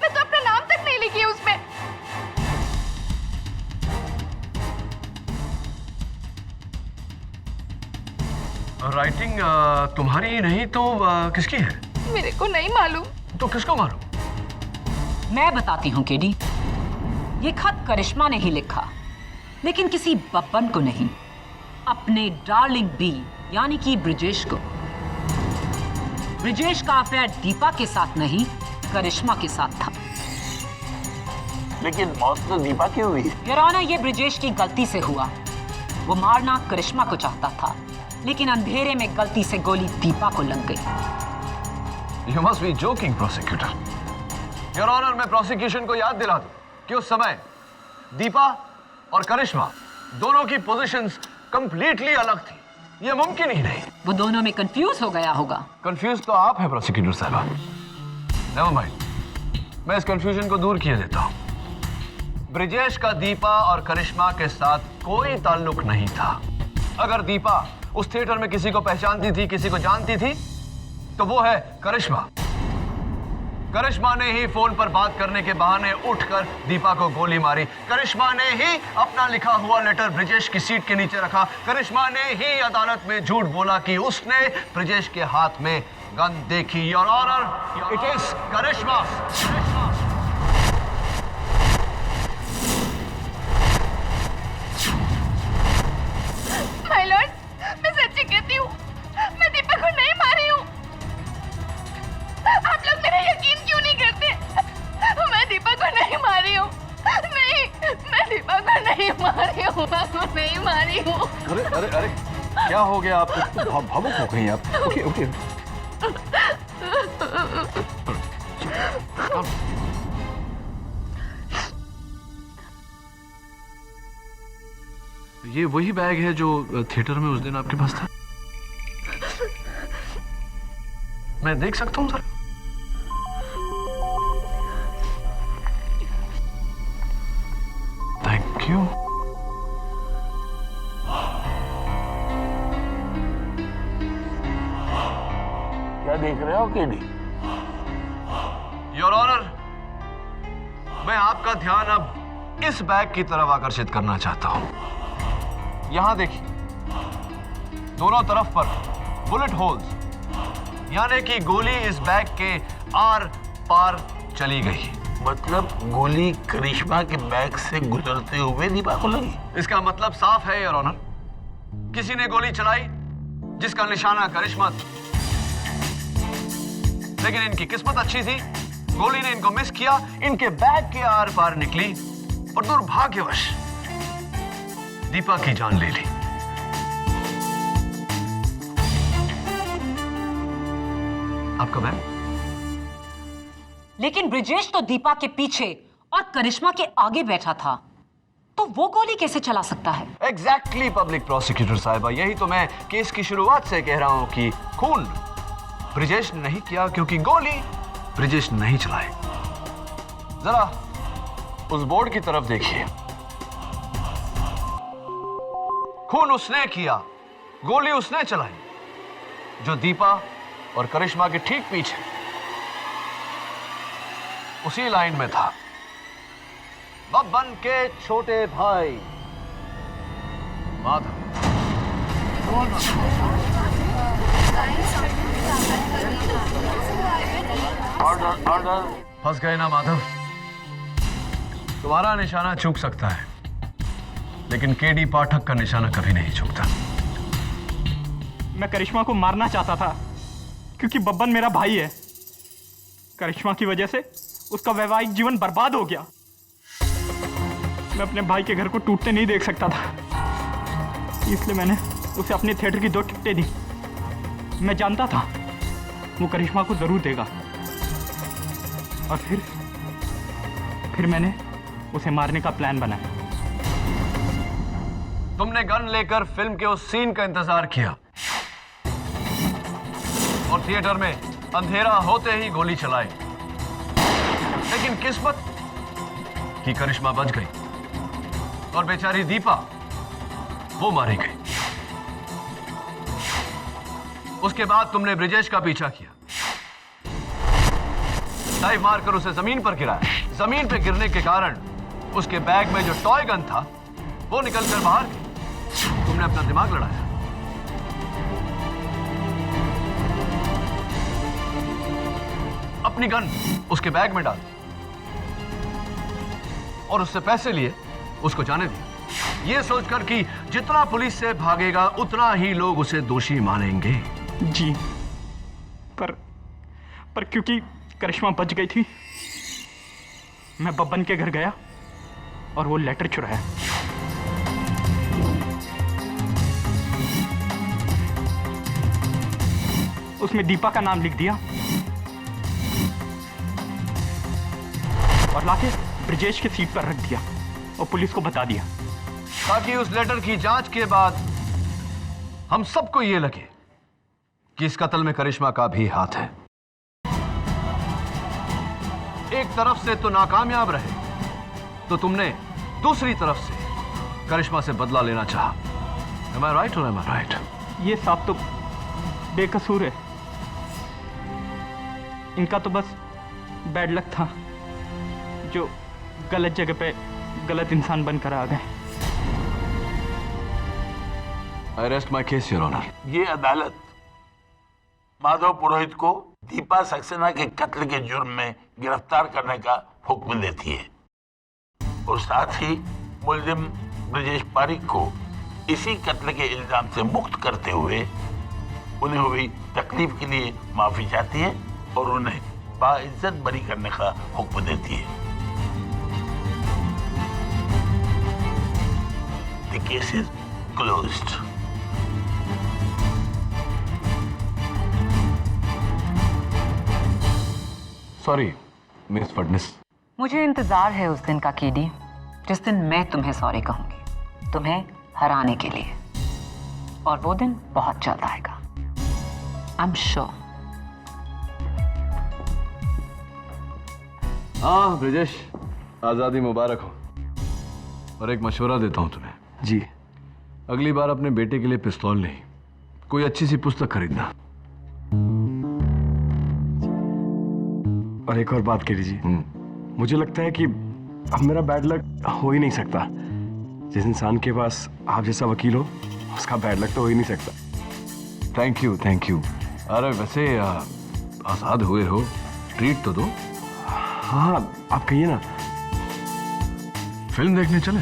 K: मैं तो अपना नाम तक नहीं लिखी उसमें।
G: राइटिंग तुम्हारी नहीं तो किसकी है?
K: मेरे को नहीं मालूम।
G: तो किसको मालूम?
I: मैं बताती हूँ केडी। ये खत करिश्मा ने ही लिखा, लेकिन किसी बब्बन को नहीं, अपने डार्लिंग बी यानी कि ब्रिजेश को। ब्रिजेश का अफेयर दीपा के साथ नहीं, करिश्मा के साथ था।
P: लेकिन मौत तो दीपा की हुई है।
I: योर ऑनर, ये ब्रिजेश की गलती से हुआ। वो मारना करिश्मा को चाहता था, लेकिन अंधेरे में गलती से गोली दीपा को लग गई।
G: You must be joking, prosecutor. Your Honor, मैं प्रोसिक्यूशन को याद दिला दूं कि उस समय दीपा और करिश्मा दोनों की पोजीशंस कंप्लीटली अलग थी। ये मुमकिन ही नहीं।
I: वो दोनों में कंफ्यूज हो गया होगा।
G: कंफ्यूज तो आप हैं प्रोसिक्यूटर साहबा। नेवर माइंड, मैं इस कंफ्यूजन को दूर किए देता हूं। ब्रिजेश का दीपा और करिश्मा के साथ कोई ताल्लुक नहीं था। अगर दीपा उस थिएटर में किसी को पहचानती थी, किसी को जानती थी, तो वो है करिश्मा। करिश्मा ने ही फोन पर बात करने के बहाने उठकर दीपा को गोली मारी। करिश्मा ने ही अपना लिखा हुआ लेटर ब्रिजेश की सीट के नीचे रखा। करिश्मा ने ही अदालत में झूठ बोला कि उसने ब्रिजेश के हाथ में गन देखी। Your honour, it is Karishma.
K: My lord, मैं सच्ची कहती हूँ, मैं दीपा को नहीं मारी हूँ। आप लोग मेरा यकीन क्यों नहीं करते? मैं दीपा को नहीं मारी हूँ। नहीं, मैं दीपा को नहीं मारी हूँ। नहीं मारी हूँ।
B: अरे अरे अरे, क्या हो गया आपको? भावुक हो गई आप। Okay okay.
G: ये वही बैग है जो थिएटर में उस दिन आपके पास था? मैं देख सकता हूं सर? Thank you.
P: क्या देख रहे हो केडी?
G: योर ऑनर, मैं आपका ध्यान अब इस बैग की तरफ आकर्षित करना चाहता हूं। यहां देखिए, दोनों तरफ पर बुलेट होल्स, यानी कि गोली इस बैग के आर पार चली गई।
P: मतलब गोली करिश्मा के बैग से गुजरते हुए दीपा को लगी।
G: इसका मतलब साफ है योर ऑनर, किसी ने गोली चलाई जिसका निशाना करिश्मा था। लेकिन इनकी किस्मत अच्छी थी, गोली ने इनको मिस किया, इनके बैग के आर पार निकली और दुर्भाग्यवश दीपा की जान ले ली। आपका बैग?
I: लेकिन ब्रिजेश तो दीपा के पीछे और करिश्मा के आगे बैठा था, तो वो गोली कैसे चला सकता है?
G: एग्जैक्टली पब्लिक प्रोसिक्यूटर साहिबा, यही तो मैं केस की शुरुआत से कह रहा हूं कि खून ब्रिजेश ने नहीं किया क्योंकि गोली ब्रिजेश नहीं चलाई। जरा उस बोर्ड की तरफ देखिए, खून उसने किया, गोली उसने चलाई, जो दीपा और करिश्मा के ठीक पीछे उसी लाइन में था। बब्बन के छोटे भाई माधव।
P: Order order.
G: फंस गए ना माधव? तुम्हारा निशाना चूक सकता है, लेकिन केडी पाठक का निशाना कभी नहीं चूकता।
O: मैं करिश्मा को मारना चाहता था क्योंकि बब्बन मेरा भाई है। करिश्मा की वजह से उसका वैवाहिक जीवन बर्बाद हो गया। मैं अपने भाई के घर को टूटते नहीं देख सकता था, इसलिए मैंने उसे अपने थिएटर की 2 टिकटें दी। मैं जानता था वो करिश्मा को जरूर देगा, और फिर मैंने उसे मारने का प्लान बनाया।
G: तुमने गन लेकर फिल्म के उस सीन का इंतजार किया और थिएटर में अंधेरा होते ही गोली चलाई, लेकिन किस्मत की करिश्मा बच गई और बेचारी दीपा वो मारी गई। उसके बाद तुमने ब्रिजेश का पीछा किया, डाइव मारकर उसे जमीन पर गिराया। जमीन पर गिरने के कारण उसके बैग में जो टॉय गन था वो निकलकर बाहर गई। तुमने अपना दिमाग लड़ाया। अपनी गन उसके बैग में डाल और उससे पैसे लिए उसको जाने दिया, ये सोचकर कि जितना पुलिस से भागेगा उतना ही लोग उसे दोषी मानेंगे।
O: जी, पर क्योंकि करिश्मा बच गई थी, मैं बब्बन के घर गया और वो लेटर चुराया। उसमें दीपा का नाम लिख दिया और लाके ब्रिजेश की सीट पर रख दिया और पुलिस को बता दिया,
G: ताकि उस लेटर की जांच के बाद हम सबको यह लगे कि इस कत्ल में करिश्मा का भी हाथ है। एक तरफ से तो नाकामयाब रहे तो तुमने दूसरी तरफ से करिश्मा से बदला लेना चाहा। Am I right or am I right?
O: ये साहब तो बेकसूर है, इनका तो बस बैड लक था जो गलत जगह पे गलत इंसान बनकर आ गए।
G: I rest my case, Your Honor.
P: ये अदालत माधव पुरोहित को दीपा सक्सेना के कत्ल के जुर्म में गिरफ्तार करने का हुक्म देती है और साथ ही मुलजिम ब्रिजेश पारिक को इसी कत्ल के इल्जाम से मुक्त करते हुए उन्हें हुई तकलीफ के लिए माफी चाहती है और उन्हें बाइज्जत बरी करने का हुक्म देती है। The case is closed.
G: Sorry miss Fadnis.
I: मुझे इंतजार है उस दिन का केडी, जिस दिन मैं तुम्हें सॉरी कहूंगी, तुम्हें हराने के लिए, और वो दिन बहुत जल्द आएगा। I am sure.
G: हाँ ब्रिजेश, आजादी मुबारक हो। और एक मशवरा देता हूं तुम्हें।
O: जी।
G: अगली बार अपने बेटे के लिए पिस्तौल नहीं, कोई अच्छी सी पुस्तक खरीदना।
O: और एक और बात कह लीजिए, मुझे लगता है कि अब मेरा बैड लक हो ही नहीं सकता। जिस इंसान के पास आप जैसा वकील हो, उसका बैड लक तो हो ही नहीं सकता।
G: Thank you, thank you. अरे वैसे आजाद हुए हो, ट्रीट तो दो।
O: हाँ, आप कहिए ना।
G: फिल्म देखने चले?